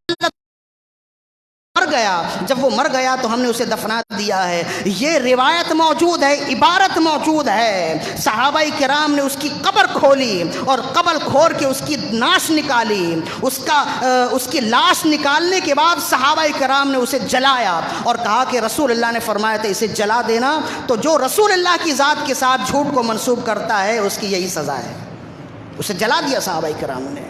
مر گیا۔ جب وہ مر گیا تو ہم نے اسے دفنا دیا ہے۔ یہ روایت موجود ہے، عبارت موجود ہے۔ صحابہ کرام نے اس کی قبر کھولی اور قبر کھول کے اس کی ناش نکالی۔ اس کی لاش نکالنے کے بعد صحابہ کرام نے اسے جلایا اور کہا کہ رسول اللہ نے فرمایا تھا اسے جلا دینا۔ تو جو رسول اللہ کی ذات کے ساتھ جھوٹ کو منسوب کرتا ہے اس کی یہی سزا ہے۔ اسے جلا دیا صحابہ کرام نے۔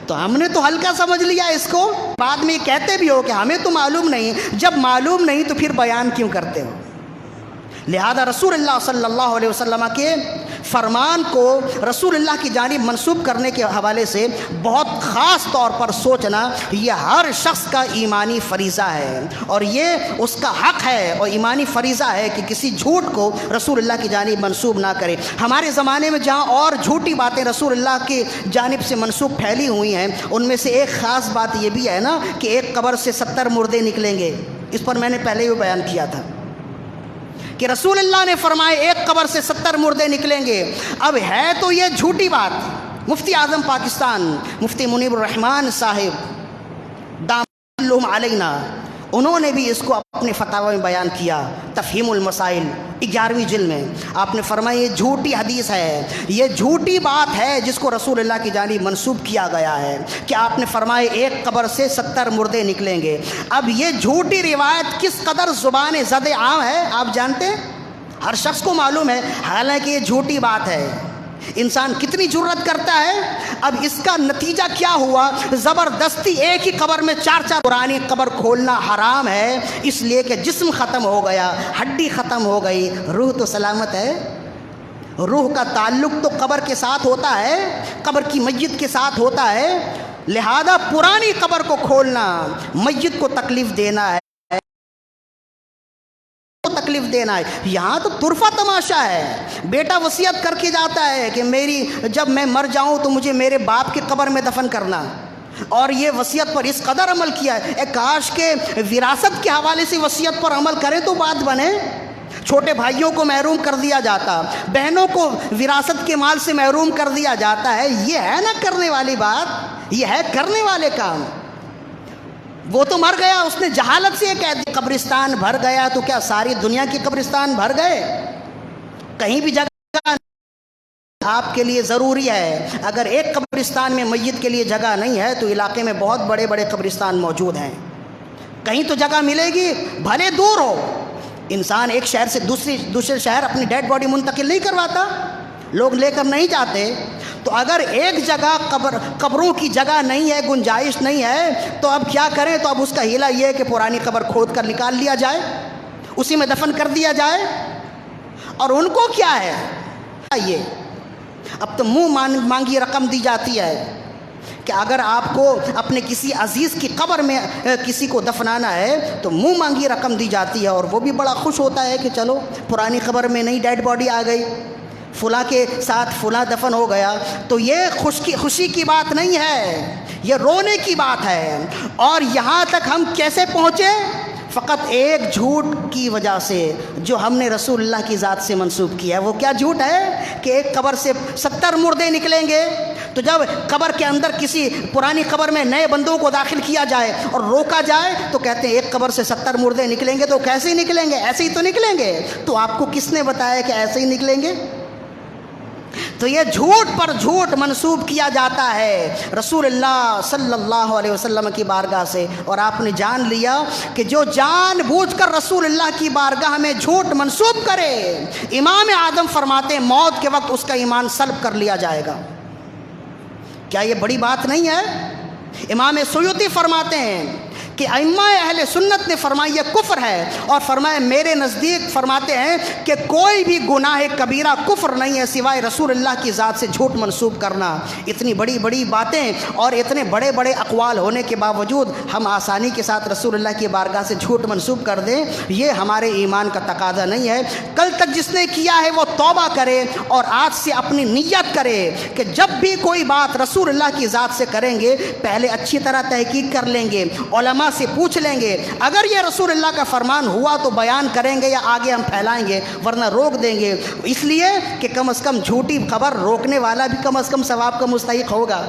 تو ہم نے تو ہلکا سمجھ لیا اس کو، بعد میں یہ کہتے بھی ہو کہ ہمیں تو معلوم نہیں۔ جب معلوم نہیں تو پھر بیان کیوں کرتے ہو؟ لہذا رسول اللہ صلی اللہ علیہ وسلم کے فرمان کو رسول اللہ کی جانب منسوب کرنے کے حوالے سے بہت خاص طور پر سوچنا یہ ہر شخص کا ایمانی فریضہ ہے، اور یہ اس کا حق ہے اور ایمانی فریضہ ہے کہ کسی جھوٹ کو رسول اللہ کی جانب منسوب نہ کرے۔ ہمارے زمانے میں جہاں اور جھوٹی باتیں رسول اللہ کی جانب سے منسوب پھیلی ہوئی ہیں، ان میں سے ایک خاص بات یہ بھی ہے نا کہ ایک قبر سے 70 مردے نکلیں گے۔ اس پر میں نے پہلے بھی بیان کیا تھا کہ رسول اللہ نے فرمایا ایک قبر سے 70 مردے نکلیں گے۔ اب ہے تو یہ جھوٹی بات۔ مفتی اعظم پاکستان مفتی منیب الرحمان صاحب دامت اللہ علینا، انہوں نے بھی اس کو اپنے فتاوی میں بیان کیا، تفہیم المسائل 11ویں جلد میں۔ آپ نے فرمایا یہ جھوٹی حدیث ہے، یہ جھوٹی بات ہے جس کو رسول اللہ کی جانب منسوب کیا گیا ہے کہ آپ نے فرمایا ایک قبر سے 70 مردے نکلیں گے۔ اب یہ جھوٹی روایت کس قدر زبان زد عام ہے آپ جانتے ہیں، ہر شخص کو معلوم ہے، حالانکہ یہ جھوٹی بات ہے۔ انسان کتنی جرت کرتا ہے۔ اب اس کا نتیجہ کیا ہوا؟ زبردستی ایک ہی قبر میں 4 پرانی قبر کھولنا حرام ہے، اس لیے کہ جسم ختم ہو گیا، ہڈی ختم ہو گئی، روح تو سلامت ہے۔ روح کا تعلق تو قبر کے ساتھ ہوتا ہے، قبر کی میت کے ساتھ ہوتا ہے۔ لہذا پرانی قبر کو کھولنا میت کو تکلیف دینا ہے، تکلیف دینا ہے۔ یہاں تو طرفہ تماشا ہے۔ بیٹا وصیت کر کے جاتا ہے کہ جب میں مر جاؤں تو مجھے میرے باپ کی قبر میں دفن کرنا، اور یہ وصیت پر اس قدر عمل کیا ہے۔ کاش کے وراثت کے حوالے سے وصیت پر عمل کریں تو بات بنے۔ چھوٹے بھائیوں کو محروم کر دیا جاتا، بہنوں کو وراثت کے مال سے محروم کر دیا جاتا ہے۔ یہ ہے نا کرنے والی بات، یہ ہے کرنے والے کام۔ وہ تو مر گیا، اس نے جہالت سے یہ کہہ دیا قبرستان بھر گیا، تو کیا ساری دنیا کی قبرستان بھر گئے؟ کہیں بھی جگہ آپ کے لیے ضروری ہے۔ اگر ایک قبرستان میں میت کے لیے جگہ نہیں ہے تو علاقے میں بہت بڑے بڑے قبرستان موجود ہیں، کہیں تو جگہ ملے گی، بھلے دور ہو۔ انسان ایک شہر سے دوسرے شہر اپنی ڈیڈ باڈی منتقل نہیں کرواتا، لوگ لے کر نہیں جاتے۔ تو اگر ایک جگہ قبروں کی جگہ نہیں ہے، گنجائش نہیں ہے، تو اب کیا کریں؟ تو اب اس کا ہیلہ یہ ہے کہ پرانی قبر کھود کر نکال لیا جائے، اسی میں دفن کر دیا جائے۔ اور ان کو کیا ہے یہ اب تو منہ مانگی رقم دی جاتی ہے کہ اگر آپ کو اپنے کسی عزیز کی قبر میں کسی کو دفنانا ہے تو منہ مانگی رقم دی جاتی ہے، اور وہ بھی بڑا خوش ہوتا ہے کہ چلو پرانی قبر میں نئی ڈیڈ باڈی آ گئی، فلاں کے ساتھ فلاں دفن ہو گیا۔ تو یہ خوشی کی بات نہیں ہے، یہ رونے کی بات ہے۔ اور یہاں تک ہم کیسے پہنچے؟ فقط ایک جھوٹ کی وجہ سے جو ہم نے رسول اللہ کی ذات سے منسوب کیا ہے۔ وہ کیا جھوٹ ہے کہ ایک قبر سے 70 مردے نکلیں گے؟ تو جب قبر کے اندر کسی پرانی قبر میں نئے بندوں کو داخل کیا جائے اور روکا جائے تو کہتے ہیں ایک قبر سے 70 مردے نکلیں گے۔ تو کیسے ہی نکلیں گے؟ ایسے ہی تو نکلیں گے۔ تو آپ کو کس نے بتایا کہ ایسے ہی نکلیں گے؟ تو یہ جھوٹ پر جھوٹ منسوب کیا جاتا ہے رسول اللہ صلی اللہ علیہ وسلم کی بارگاہ سے، اور آپ نے جان لیا کہ جو جان بوجھ کر رسول اللہ کی بارگاہ میں جھوٹ منسوب کرے، امام اعظم فرماتے ہیں موت کے وقت اس کا ایمان سلب کر لیا جائے گا۔ کیا یہ بڑی بات نہیں ہے؟ امام سیوطی فرماتے ہیں کہ ائمہ اہل سنت نے فرمایا یہ کفر ہے، اور فرمایا میرے نزدیک فرماتے ہیں کہ کوئی بھی گناہ کبیرہ کفر نہیں ہے سوائے رسول اللہ کی ذات سے جھوٹ منسوب کرنا۔ اتنی بڑی بڑی باتیں اور اتنے بڑے بڑے اقوال ہونے کے باوجود ہم آسانی کے ساتھ رسول اللہ کی بارگاہ سے جھوٹ منسوب کر دیں، یہ ہمارے ایمان کا تقاضا نہیں ہے۔ کل تک جس نے کیا ہے وہ توبہ کرے اور آج سے اپنی نیت کرے کہ جب بھی کوئی بات رسول اللہ کی ذات سے کریں گے پہلے اچھی طرح تحقیق کر لیں گے، علماء سے پوچھ لیں گے، اگر یہ رسول اللہ کا فرمان ہوا تو بیان کریں گے یا آگے ہم پھیلائیں گے، ورنہ روک دیں گے، اس لیے کہ کم از کم جھوٹی خبر روکنے والا بھی کم از کم ثواب کا مستحق ہوگا۔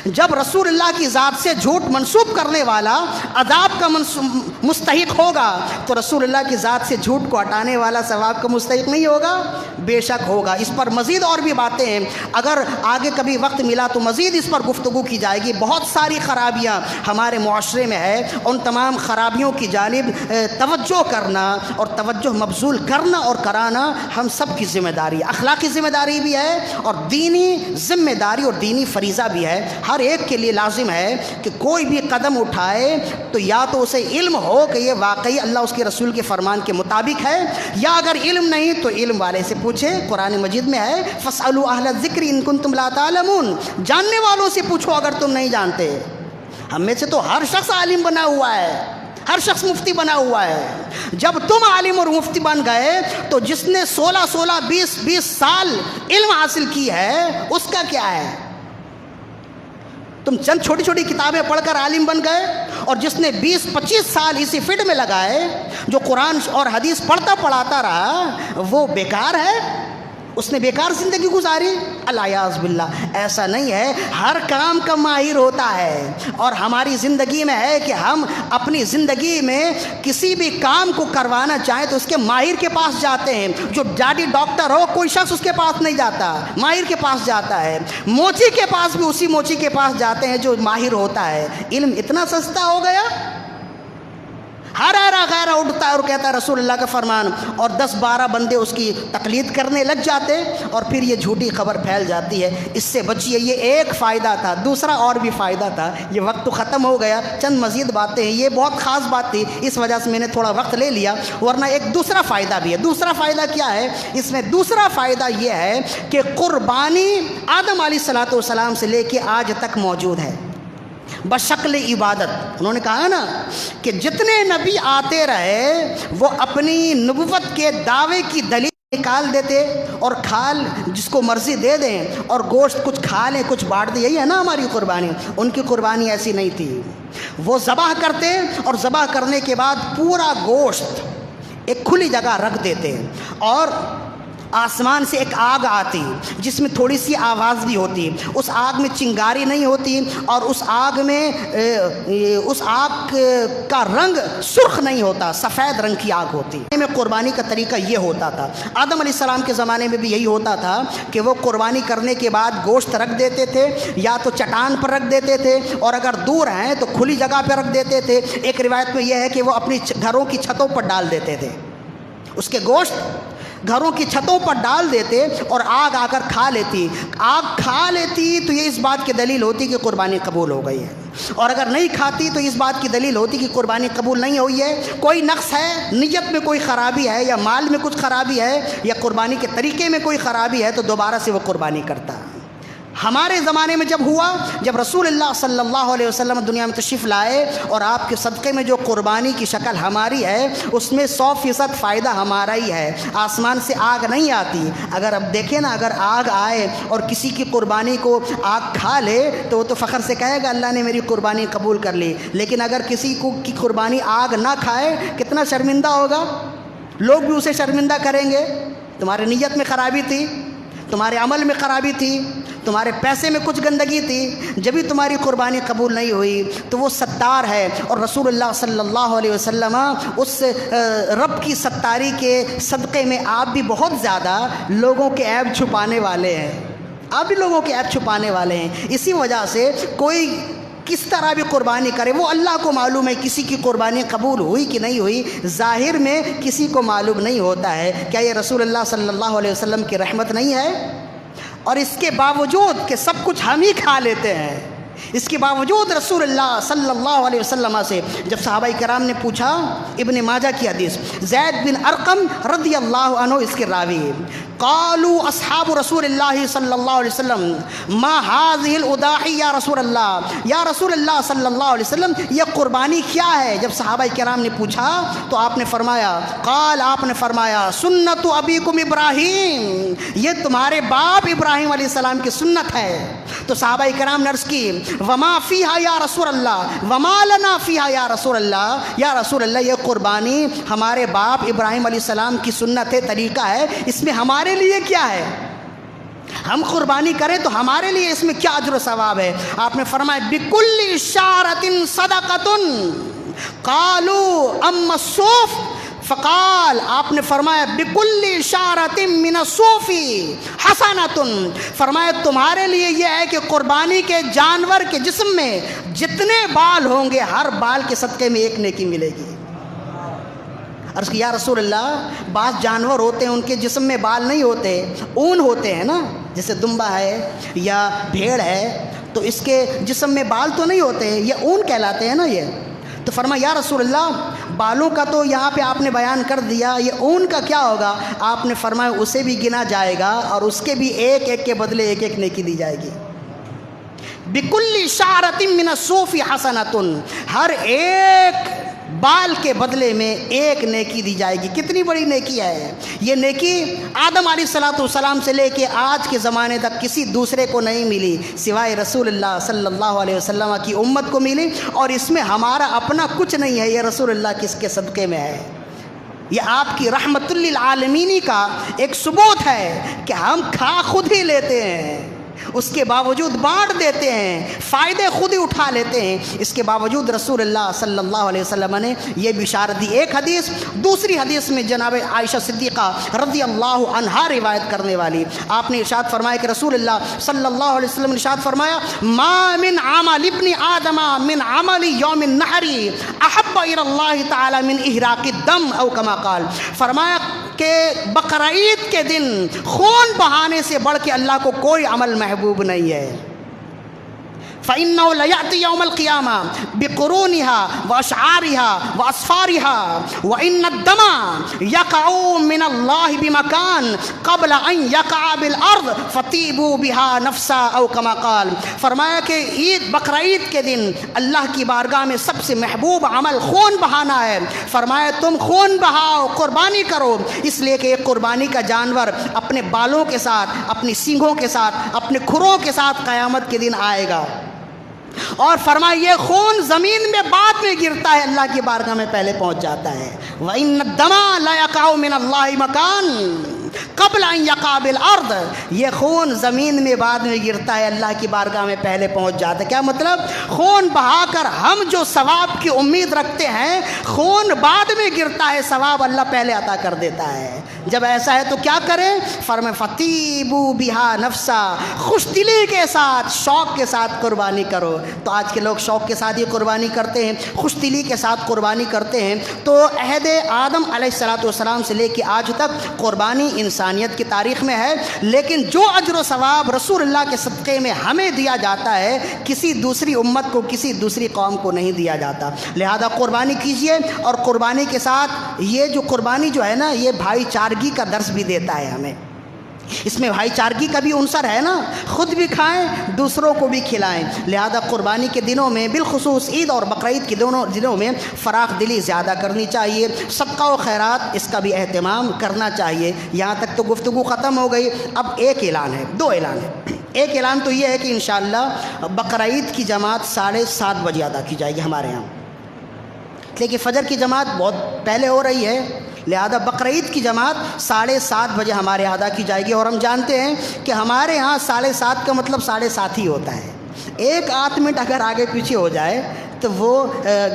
جب رسول اللہ کی ذات سے جھوٹ منسوب کرنے والا عذاب کا مستحق ہوگا تو رسول اللہ کی ذات سے جھوٹ کو ہٹانے والا ثواب کا مستحق نہیں ہوگا؟ بے شک ہوگا۔ اس پر مزید اور بھی باتیں ہیں، اگر آگے کبھی وقت ملا تو مزید اس پر گفتگو کی جائے گی۔ بہت ساری خرابیاں ہمارے معاشرے میں ہے، ان تمام خرابیوں کی جانب توجہ کرنا اور توجہ مبذول کرنا اور کرانا ہم سب کی ذمہ داری ہے، اخلاقی ذمہ داری بھی ہے اور دینی ذمہ داری اور دینی فریضہ بھی ہے۔ ہر ایک کے لیے لازم ہے کہ کوئی بھی قدم اٹھائے تو یا تو اسے علم ہو کہ یہ واقعی اللہ اس کے رسول کے فرمان کے مطابق ہے، یا اگر علم نہیں تو علم والے سے پوچھے۔ قرآن مجید میں ہے فَاسْأَلُوا أَهْلَ الذِّكْرِ إِن كُنتُمْ لَا تَعْلَمُونَ، جاننے والوں سے پوچھو اگر تم نہیں جانتے۔ ہم میں سے تو ہر شخص عالم بنا ہوا ہے، ہر شخص مفتی بنا ہوا ہے۔ جب تم عالم اور مفتی بن گئے تو جس نے 16 20 سال علم حاصل کی ہے اس کا کیا ہے؟ تم چند چھوٹی چھوٹی کتابیں پڑھ کر عالم بن گئے، اور جس نے 20 25 سال اسی فیلڈ میں لگائے، جو قرآن اور حدیث پڑھتا پڑھاتا رہا، وہ بیکار ہے، اس نے بیکار زندگی گزاری۔ الیاذ باللہ، ایسا نہیں ہے، ہر کام کا ماہر ہوتا ہے، اور ہماری زندگی میں ہے کہ ہم اپنی زندگی میں کسی بھی کام کو کروانا چاہیں تو اس کے ماہر کے پاس جاتے ہیں۔ جو ڈاڈی ڈاکٹر ہو کوئی شخص اس کے پاس نہیں جاتا، ماہر کے پاس جاتا ہے۔ موچی کے پاس بھی اسی موچی کے پاس جاتے ہیں جو ماہر ہوتا ہے۔ علم اتنا سستا ہو گیا، ہر غیرہ اٹھتا ہے اور کہتا ہے رسول اللہ کا فرمان، اور 10 12 بندے اس کی تقلید کرنے لگ جاتے، اور پھر یہ جھوٹی خبر پھیل جاتی ہے۔ اس سے بچیے، یہ ایک فائدہ تھا۔ دوسرا اور بھی فائدہ تھا، یہ وقت تو ختم ہو گیا، چند مزید باتیں ہیں، یہ بہت خاص بات تھی اس وجہ سے میں نے تھوڑا وقت لے لیا، ورنہ ایک دوسرا فائدہ بھی ہے۔ دوسرا فائدہ کیا ہے اس میں؟ دوسرا فائدہ یہ ہے کہ قربانی آدم علیہ الصلوۃ والسلام سے لے کے آج تک موجود ہے بشکل عبادت۔ انہوں نے کہا نا کہ جتنے نبی آتے رہے وہ اپنی نبوت کے دعوے کی دلیل نکال دیتے اور کھال جس کو مرضی دے دیں، اور گوشت کچھ کھا لیں کچھ بانٹ دیں، یہی ہے نا ہماری قربانی۔ ان کی قربانی ایسی نہیں تھی، وہ ذبح کرتے اور ذبح کرنے کے بعد پورا گوشت ایک کھلی جگہ رکھ دیتے، اور آسمان سے ایک آگ آتی جس میں تھوڑی سی آواز بھی ہوتی، اس آگ میں چنگاری نہیں ہوتی، اور اس آگ کا رنگ سرخ نہیں ہوتا، سفید رنگ کی آگ ہوتی۔ میں قربانی کا طریقہ یہ ہوتا تھا، آدم علیہ السلام کے زمانے میں بھی یہی ہوتا تھا کہ وہ قربانی کرنے کے بعد گوشت رکھ دیتے تھے، یا تو چٹان پر رکھ دیتے تھے، اور اگر دور ہیں تو کھلی جگہ پہ رکھ دیتے تھے۔ ایک روایت میں یہ ہے کہ وہ اپنی گھروں کی چھتوں پر ڈال دیتے تھے، اس کے گوشت گھروں کی چھتوں پر ڈال دیتے، اور آگ آ کر کھا لیتی۔ آگ کھا لیتی تو یہ اس بات کی دلیل ہوتی کہ قربانی قبول ہو گئی ہے، اور اگر نہیں کھاتی تو اس بات کی دلیل ہوتی کہ قربانی قبول نہیں ہوئی ہے، کوئی نقص ہے، نیت میں کوئی خرابی ہے، یا مال میں کچھ خرابی ہے، یا قربانی کے طریقے میں کوئی خرابی ہے، تو دوبارہ سے وہ قربانی کرتا ہے۔ ہمارے زمانے میں جب ہوا، جب رسول اللہ صلی اللہ علیہ وسلم دنیا میں تشریف لائے، اور آپ کے صدقے میں جو قربانی کی شکل ہماری ہے اس میں 100% فائدہ ہمارا ہی ہے، آسمان سے آگ نہیں آتی۔ اگر اب دیکھیں نا، اگر آگ آئے اور کسی کی قربانی کو آگ کھا لے تو وہ تو فخر سے کہے گا اللہ نے میری قربانی قبول کر لی، لیکن اگر کسی کو کی قربانی آگ نہ کھائے کتنا شرمندہ ہوگا، لوگ بھی اسے شرمندہ کریں گے۔ تمہاری نیت میں خرابی تھی، تمہارے عمل میں خرابی تھی، تمہارے پیسے میں کچھ گندگی تھی، جبھی تمہاری قربانی قبول نہیں ہوئی، تو وہ ستار ہے۔ اور رسول اللہ صلی اللہ علیہ وسلم اس رب کی ستاری کے صدقے میں آپ بھی بہت زیادہ لوگوں کے عیب چھپانے والے ہیں، آپ بھی لوگوں کے عیب چھپانے والے ہیں۔ اسی وجہ سے کوئی کس طرح بھی قربانی کرے، وہ اللہ کو معلوم ہے کسی کی قربانی قبول ہوئی کہ نہیں ہوئی، ظاہر میں کسی کو معلوم نہیں ہوتا ہے۔ کیا یہ رسول اللہ صلی اللہ علیہ وسلم کی رحمت نہیں ہے؟ اور اس کے باوجود کہ سب کچھ ہم ہی کھا لیتے ہیں، اس کے باوجود رسول اللہ صلی اللہ علیہ وسلم سے جب صحابہ کرام نے پوچھا، ابن ماجہ کی حدیث، زید بن ارقم رضی اللہ عنہ اس کے راوی، قالوا اصحاب رسول اللہ صلی اللہ علیہ وسلم ما هذه الاضاحی یا رسول اللہ، یا رسول اللہ صلی اللہ علیہ وسلم یہ قربانی کیا ہے؟ جب صحابہ کرام نے پوچھا تو آپ نے فرمایا، قال آپ نے فرمایا، سنت ابیکم ابراہیم، یہ تمہارے باپ ابراہیم علیہ السلام کی سنت ہے۔ تو صحابہ کرام نے عرض کی، وما فیہا یا رسول اللہ وما لنا فیہا یا رسول اللہ، یا رسول اللہ یہ قربانی ہمارے باپ ابراہیم علیہ السلام کی سنت ہے، طریقہ ہے، اس میں ہمارے لیے کیا ہے؟ ہم قربانی کریں تو ہمارے لیے اس میں کیا اجر و ثواب ہے؟ آپ نے فرمایا، بکل شعرۃ صدقۃ، قالوا اما الصوف، فقال آپ نے فرمایا، بکل شعرۃ من الصوف حسنۃ، فرمایا تمہارے لیے یہ ہے کہ قربانی کے جانور کے جسم میں جتنے بال ہوں گے ہر بال کے صدقے میں ایک نیکی ملے گی۔ عرض کہ یا رسول اللہ بعض جانور ہوتے ہیں ان کے جسم میں بال نہیں ہوتے، اون ہوتے ہیں نا، جیسے دمبا ہے یا بھیڑ ہے، تو اس کے جسم میں بال تو نہیں ہوتے، یہ اون کہلاتے ہیں نا یہ۔ تو فرمایا یا رسول اللہ بالوں کا تو یہاں پہ آپ نے بیان کر دیا، یہ اون کا کیا ہوگا؟ آپ نے فرمایا اسے بھی گنا جائے گا اور اس کے بھی ایک ایک کے بدلے ایک ایک نیکی دی جائے گی۔ بکل شعرۃ من الصوف حسنۃ، ہر ایک بال کے بدلے میں ایک نیکی دی جائے گی۔ کتنی بڑی نیکی ہے یہ! نیکی آدم علیہ السلام سے لے کے آج کے زمانے تک کسی دوسرے کو نہیں ملی، سوائے رسول اللہ صلی اللہ علیہ وسلم کی امت کو ملی، اور اس میں ہمارا اپنا کچھ نہیں ہے، یہ رسول اللہ کس کے صدقے میں ہے؟ یہ آپ کی رحمت للعالمین کا ایک ثبوت ہے کہ ہم کھا خود ہی لیتے ہیں، اس کے باوجود بانٹ دیتے ہیں، فائدے خود ہی اٹھا لیتے ہیں، اس کے باوجود رسول اللہ صلی اللہ علیہ وسلم نے یہ بشارت دی۔ ایک حدیث، دوسری حدیث میں جناب عائشہ صدیقہ رضی اللہ عنہا روایت کرنے والی، آپ نے ارشاد فرمایا کہ رسول اللہ صلی اللہ علیہ وسلم نے ارشاد فرمایا، ما من عمل ابن آدم من عمل یوم النحر احب الی اللہ تعالی من احراق الدم، او کما قال، فرمایا کہ بقرعید کے دن خون بہانے سے بڑھ کے اللہ کو کوئی عمل محبوب نہیں ہے۔ فَإِنَّهُ لَيَأْتِي يَوْمَ الْقِيَامَةِ بِقُرُونِهَا وَأَشْعَارِهَا وَأَصْفَارِهَا وَإِنَّ الدَّمَ يَقَعُ مِنَ اللَّهِ بِمَكَانٍ قَبْلَ أَن يَقَعَ بِالْأَرْضِ فَطِيبُوا بِهَا نَفْسًا، او کما قال، فرمایا کہ بقرعید کے دن اللہ کی بارگاہ میں سب سے محبوب عمل خون بہانا ہے۔ فرمایا تم خون بہاؤ، قربانی کرو، اس لیے کہ ایک قربانی کا جانور اپنے بالوں کے ساتھ، اپنی سینگوں کے ساتھ، اپنے کھروں کے ساتھ قیامت کے دن آئے گا، اور فرمایا یہ خون زمین میں بعد میں گرتا ہے، اللہ کی بارگاہ میں پہلے پہنچ جاتا ہے۔ وَإِنَّ الدَّمَ لَيَقَعُ مِنَ اللَّهِ مَكَانٍ قبل ان یقع بالارض، یہ خون زمین میں بعد میں گرتا ہے، اللہ کی بارگاہ میں پہلے پہنچ جاتا ہے۔ کیا مطلب؟ خون بہا کر ہم جو ثواب کی امید رکھتے ہیں، خون بعد میں گرتا ہے، ثواب اللہ پہلے عطا کر دیتا ہے۔ جب ایسا ہے تو کیا کریں؟ فرمایا فَطِيبُوا بِهَا نَفْسًا، خوش دلی کے ساتھ، شوق کے ساتھ قربانی کرو۔ تو آج کے لوگ شوق کے ساتھ ہی قربانی کرتے ہیں، خوش دلی کے ساتھ قربانی کرتے ہیں۔ تو عہد آدم علیہ السلام سے لے کے آج تک قربانی انسانیت کی تاریخ میں ہے، لیکن جو اجر و ثواب رسول اللہ کے صدقے میں ہمیں دیا جاتا ہے، کسی دوسری امت کو، کسی دوسری قوم کو نہیں دیا جاتا۔ لہذا قربانی کیجئے، اور قربانی کے ساتھ یہ جو قربانی جو ہے نا، یہ بھائی چارگی کا درس بھی دیتا ہے ہمیں۔ اس میں بھائی چارگی کا بھی عنصر ہے نا، خود بھی کھائیں، دوسروں کو بھی کھلائیں۔ لہذا قربانی کے دنوں میں، بالخصوص عید اور بقرعید کے دونوں دنوں میں، فراخ دلی زیادہ کرنی چاہیے، صدقہ و خیرات اس کا بھی اہتمام کرنا چاہیے۔ یہاں تک تو گفتگو ختم ہو گئی، اب ایک اعلان ہے، دو اعلان ہے۔ ایک اعلان تو یہ ہے کہ انشاءاللہ بقرعید کی جماعت 7:30 بجے ادا کی جائے گی ہمارے یہاں، لیکن فجر کی جماعت بہت پہلے ہو رہی ہے، لہذا بقرعید کی جماعت 7:30 بجے ہمارے یہاں ادا کی جائے گی، اور ہم جانتے ہیں کہ ہمارے یہاں 7:30 کا مطلب 7:30 ہی ہوتا ہے۔ 1 منٹ اگر آگے پیچھے ہو جائے تو وہ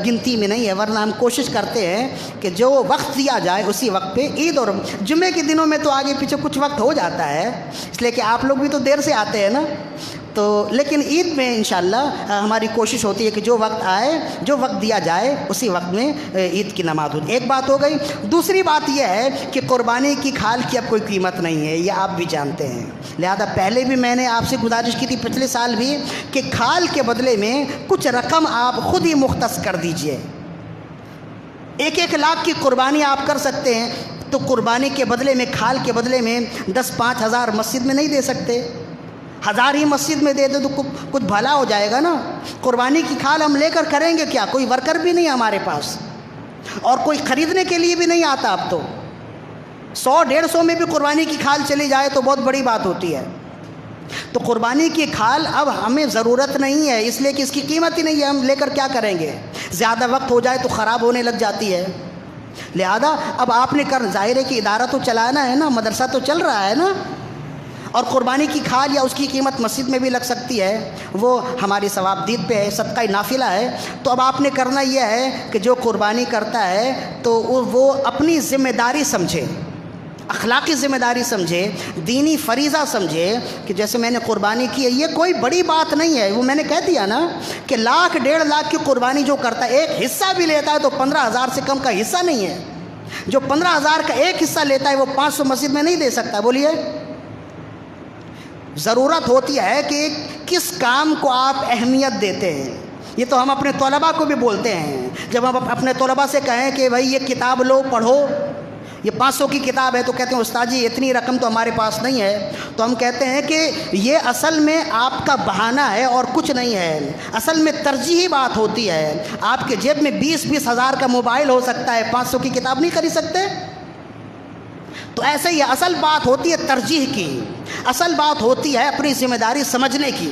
گنتی میں نہیں ہے، ورنہ ہم کوشش کرتے ہیں کہ جو وقت دیا جائے اسی وقت پہ۔ عید اور جمعے کے دنوں میں تو آگے پیچھے کچھ وقت ہو جاتا ہے، اس لیے کہ آپ لوگ بھی تو دیر سے آتے ہیں نا، تو لیکن عید میں انشاءاللہ ہماری کوشش ہوتی ہے کہ جو وقت آئے، جو وقت دیا جائے اسی وقت میں عید کی نماز ہوتی ہے۔ ایک بات ہو گئی۔ دوسری بات یہ ہے کہ قربانی کی کھال کی اب کوئی قیمت نہیں ہے، یہ آپ بھی جانتے ہیں، لہذا پہلے بھی میں نے آپ سے گزارش کی تھی، پچھلے سال بھی، کہ کھال کے بدلے میں کچھ رقم آپ خود ہی مختص کر دیجئے۔ 1 لاکھ کی قربانی آپ کر سکتے ہیں، تو قربانی کے بدلے میں، کھال کے بدلے میں 10-5 ہزار مسجد میں نہیں دے سکتے؟ 1000 ہی مسجد میں دے دے تو کچھ بھلا ہو جائے گا نا۔ قربانی کی کھال ہم لے کر کریں گے کیا؟ کوئی ورکر بھی نہیں ہمارے پاس، اور کوئی خریدنے کے لیے بھی نہیں آتا۔ اب تو 100-150 میں بھی قربانی کی کھال چلی جائے تو بہت بڑی بات ہوتی ہے۔ تو قربانی کی کھال اب ہمیں ضرورت نہیں ہے، اس لیے کہ اس کی قیمت ہی نہیں ہے، ہم لے کر کیا کریں گے؟ زیادہ وقت ہو جائے تو خراب ہونے لگ جاتی ہے۔ لہذا اب آپ نے ظاہر ہے کہ ادارہ تو چلانا ہے نا، مدرسہ تو چل رہا ہے نا، اور قربانی کی کھال یا اس کی قیمت مسجد میں بھی لگ سکتی ہے، وہ ہماری ثواب دید پہ ہے، صدقہ نافلہ ہے۔ تو اب آپ نے کرنا یہ ہے کہ جو قربانی کرتا ہے تو وہ اپنی ذمہ داری سمجھے، اخلاقی ذمہ داری سمجھے، دینی فریضہ سمجھے کہ جیسے میں نے قربانی کی ہے، یہ کوئی بڑی بات نہیں ہے۔ وہ میں نے کہہ دیا نا کہ 1,00,000-1.5 لاکھ کی قربانی جو کرتا ہے، ایک حصہ بھی لیتا ہے تو 15,000 سے کم کا حصہ نہیں ہے۔ جو 15,000 کا ایک حصہ لیتا ہے وہ 500 مسجد میں نہیں دے سکتا۔ بولیے، ضرورت ہوتی ہے کہ کس کام کو آپ اہمیت دیتے ہیں۔ یہ تو ہم اپنے طلباء کو بھی بولتے ہیں، جب ہم اپنے طلباء سے کہیں کہ بھائی یہ کتاب لو پڑھو، یہ 500 کی کتاب ہے، تو کہتے ہیں استاد جی اتنی رقم تو ہمارے پاس نہیں ہے۔ تو ہم کہتے ہیں کہ یہ اصل میں آپ کا بہانہ ہے اور کچھ نہیں ہے، اصل میں ترجیحی بات ہوتی ہے۔ آپ کے جیب میں 20-20 ہزار کا موبائل ہو سکتا ہے، 500 کی کتاب نہیں خرید سکتے؟ تو ایسے ہی اصل بات ہوتی ہے ترجیح کی، اصل بات ہوتی ہے اپنی ذمہ داری سمجھنے کی۔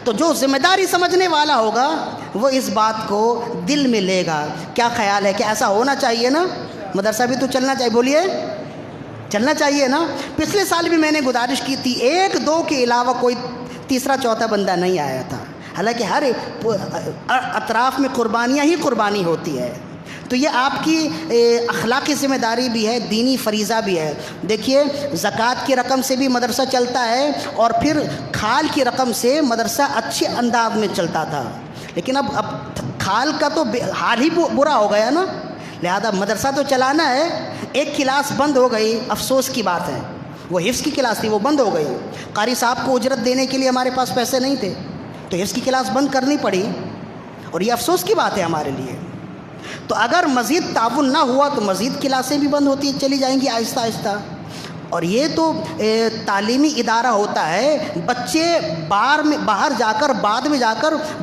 تو جو ذمہ داری سمجھنے والا ہوگا وہ اس بات کو دل میں لے گا۔ کیا خیال ہے کہ ایسا ہونا چاہیے نا؟ مدرسہ بھی تو چلنا چاہیے، بولیے چلنا چاہیے نا۔ پچھلے سال بھی میں نے گزارش کی تھی، 1-2 کے علاوہ کوئی تیسرا چوتھا بندہ نہیں آیا تھا، حالانکہ ہر اطراف میں قربانیاں ہی قربانی ہوتی ہے۔ تو یہ آپ کی اخلاقی ذمہ داری بھی ہے، دینی فریضہ بھی ہے۔ دیکھیے، زکوٰۃ کی رقم سے بھی مدرسہ چلتا ہے، اور پھر کھال کی رقم سے مدرسہ اچھے انداز میں چلتا تھا، لیکن اب کھال کا تو حال ہی برا ہو گیا نا۔ لہذا مدرسہ تو چلانا ہے۔ ایک کلاس بند ہو گئی، افسوس کی بات ہے، وہ حفظ کی کلاس تھی، وہ بند ہو گئی۔ قاری صاحب کو اجرت دینے کے لیے ہمارے پاس پیسے نہیں تھے، تو حفظ کی کلاس بند کرنی پڑی، اور یہ افسوس کی بات ہے ہمارے لیے۔ تو اگر مزید تعاون نہ ہوا تو مزید کلاسیں بھی بند ہوتی چلی جائیں گی آہستہ آہستہ۔ اور یہ تو تعلیمی ادارہ ہوتا ہے، بچے باہر جا کر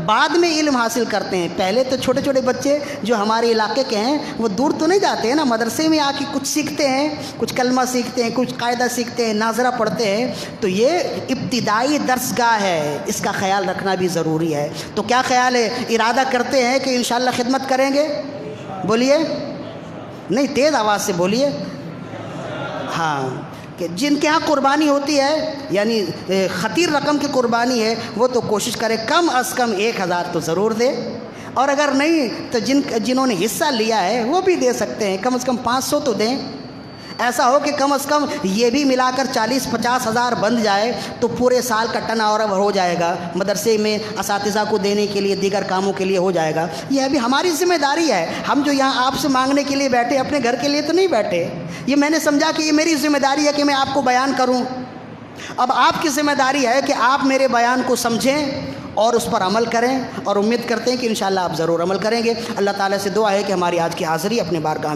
بعد میں علم حاصل کرتے ہیں۔ پہلے تو چھوٹے چھوٹے بچے جو ہمارے علاقے کے ہیں وہ دور تو نہیں جاتے ہیں نا، مدرسے میں آ کے کچھ سیکھتے ہیں، کچھ کلمہ سیکھتے ہیں، کچھ قاعدہ سیکھتے ہیں، ناظرہ پڑھتے ہیں۔ تو یہ ابتدائی درسگاہ ہے، اس کا خیال رکھنا بھی ضروری ہے۔ تو کیا خیال ہے، ارادہ کرتے ہیں کہ انشاءاللہ خدمت کریں گے؟ بولیے، نہیں تیز آواز سے بولیے۔ ہاں، کہ جن کے ہاں قربانی ہوتی ہے، یعنی خطیر رقم کی قربانی ہے، وہ تو کوشش کرے کم از کم 1,000 تو ضرور دے، اور اگر نہیں تو جنہوں نے حصہ لیا ہے وہ بھی دے سکتے ہیں، کم از کم 500 تو دیں۔ ایسا ہو کہ کم از کم یہ بھی ملا کر 40-50 ہزار بن جائے تو پورے سال کا ٹرن اوور ہو جائے گا، مدرسے میں اساتذہ کو دینے کے لیے، دیگر کاموں کے لیے ہو جائے گا۔ یہ ابھی ہماری ذمہ داری ہے، ہم جو یہاں آپ سے مانگنے کے لیے بیٹھے، اپنے گھر کے لیے تو نہیں بیٹھے۔ یہ میں نے سمجھا کہ یہ میری ذمہ داری ہے کہ میں آپ کو بیان کروں۔ اب آپ کی ذمہ داری ہے کہ آپ میرے بیان کو سمجھیں اور اس پر عمل کریں، اور امید کرتے ہیں کہ انشاءاللہ آپ ضرور عمل کریں گے۔ اللہ تعالیٰ سے دعا ہے کہ ہماری آج کی حاضری اپنے بارگاہ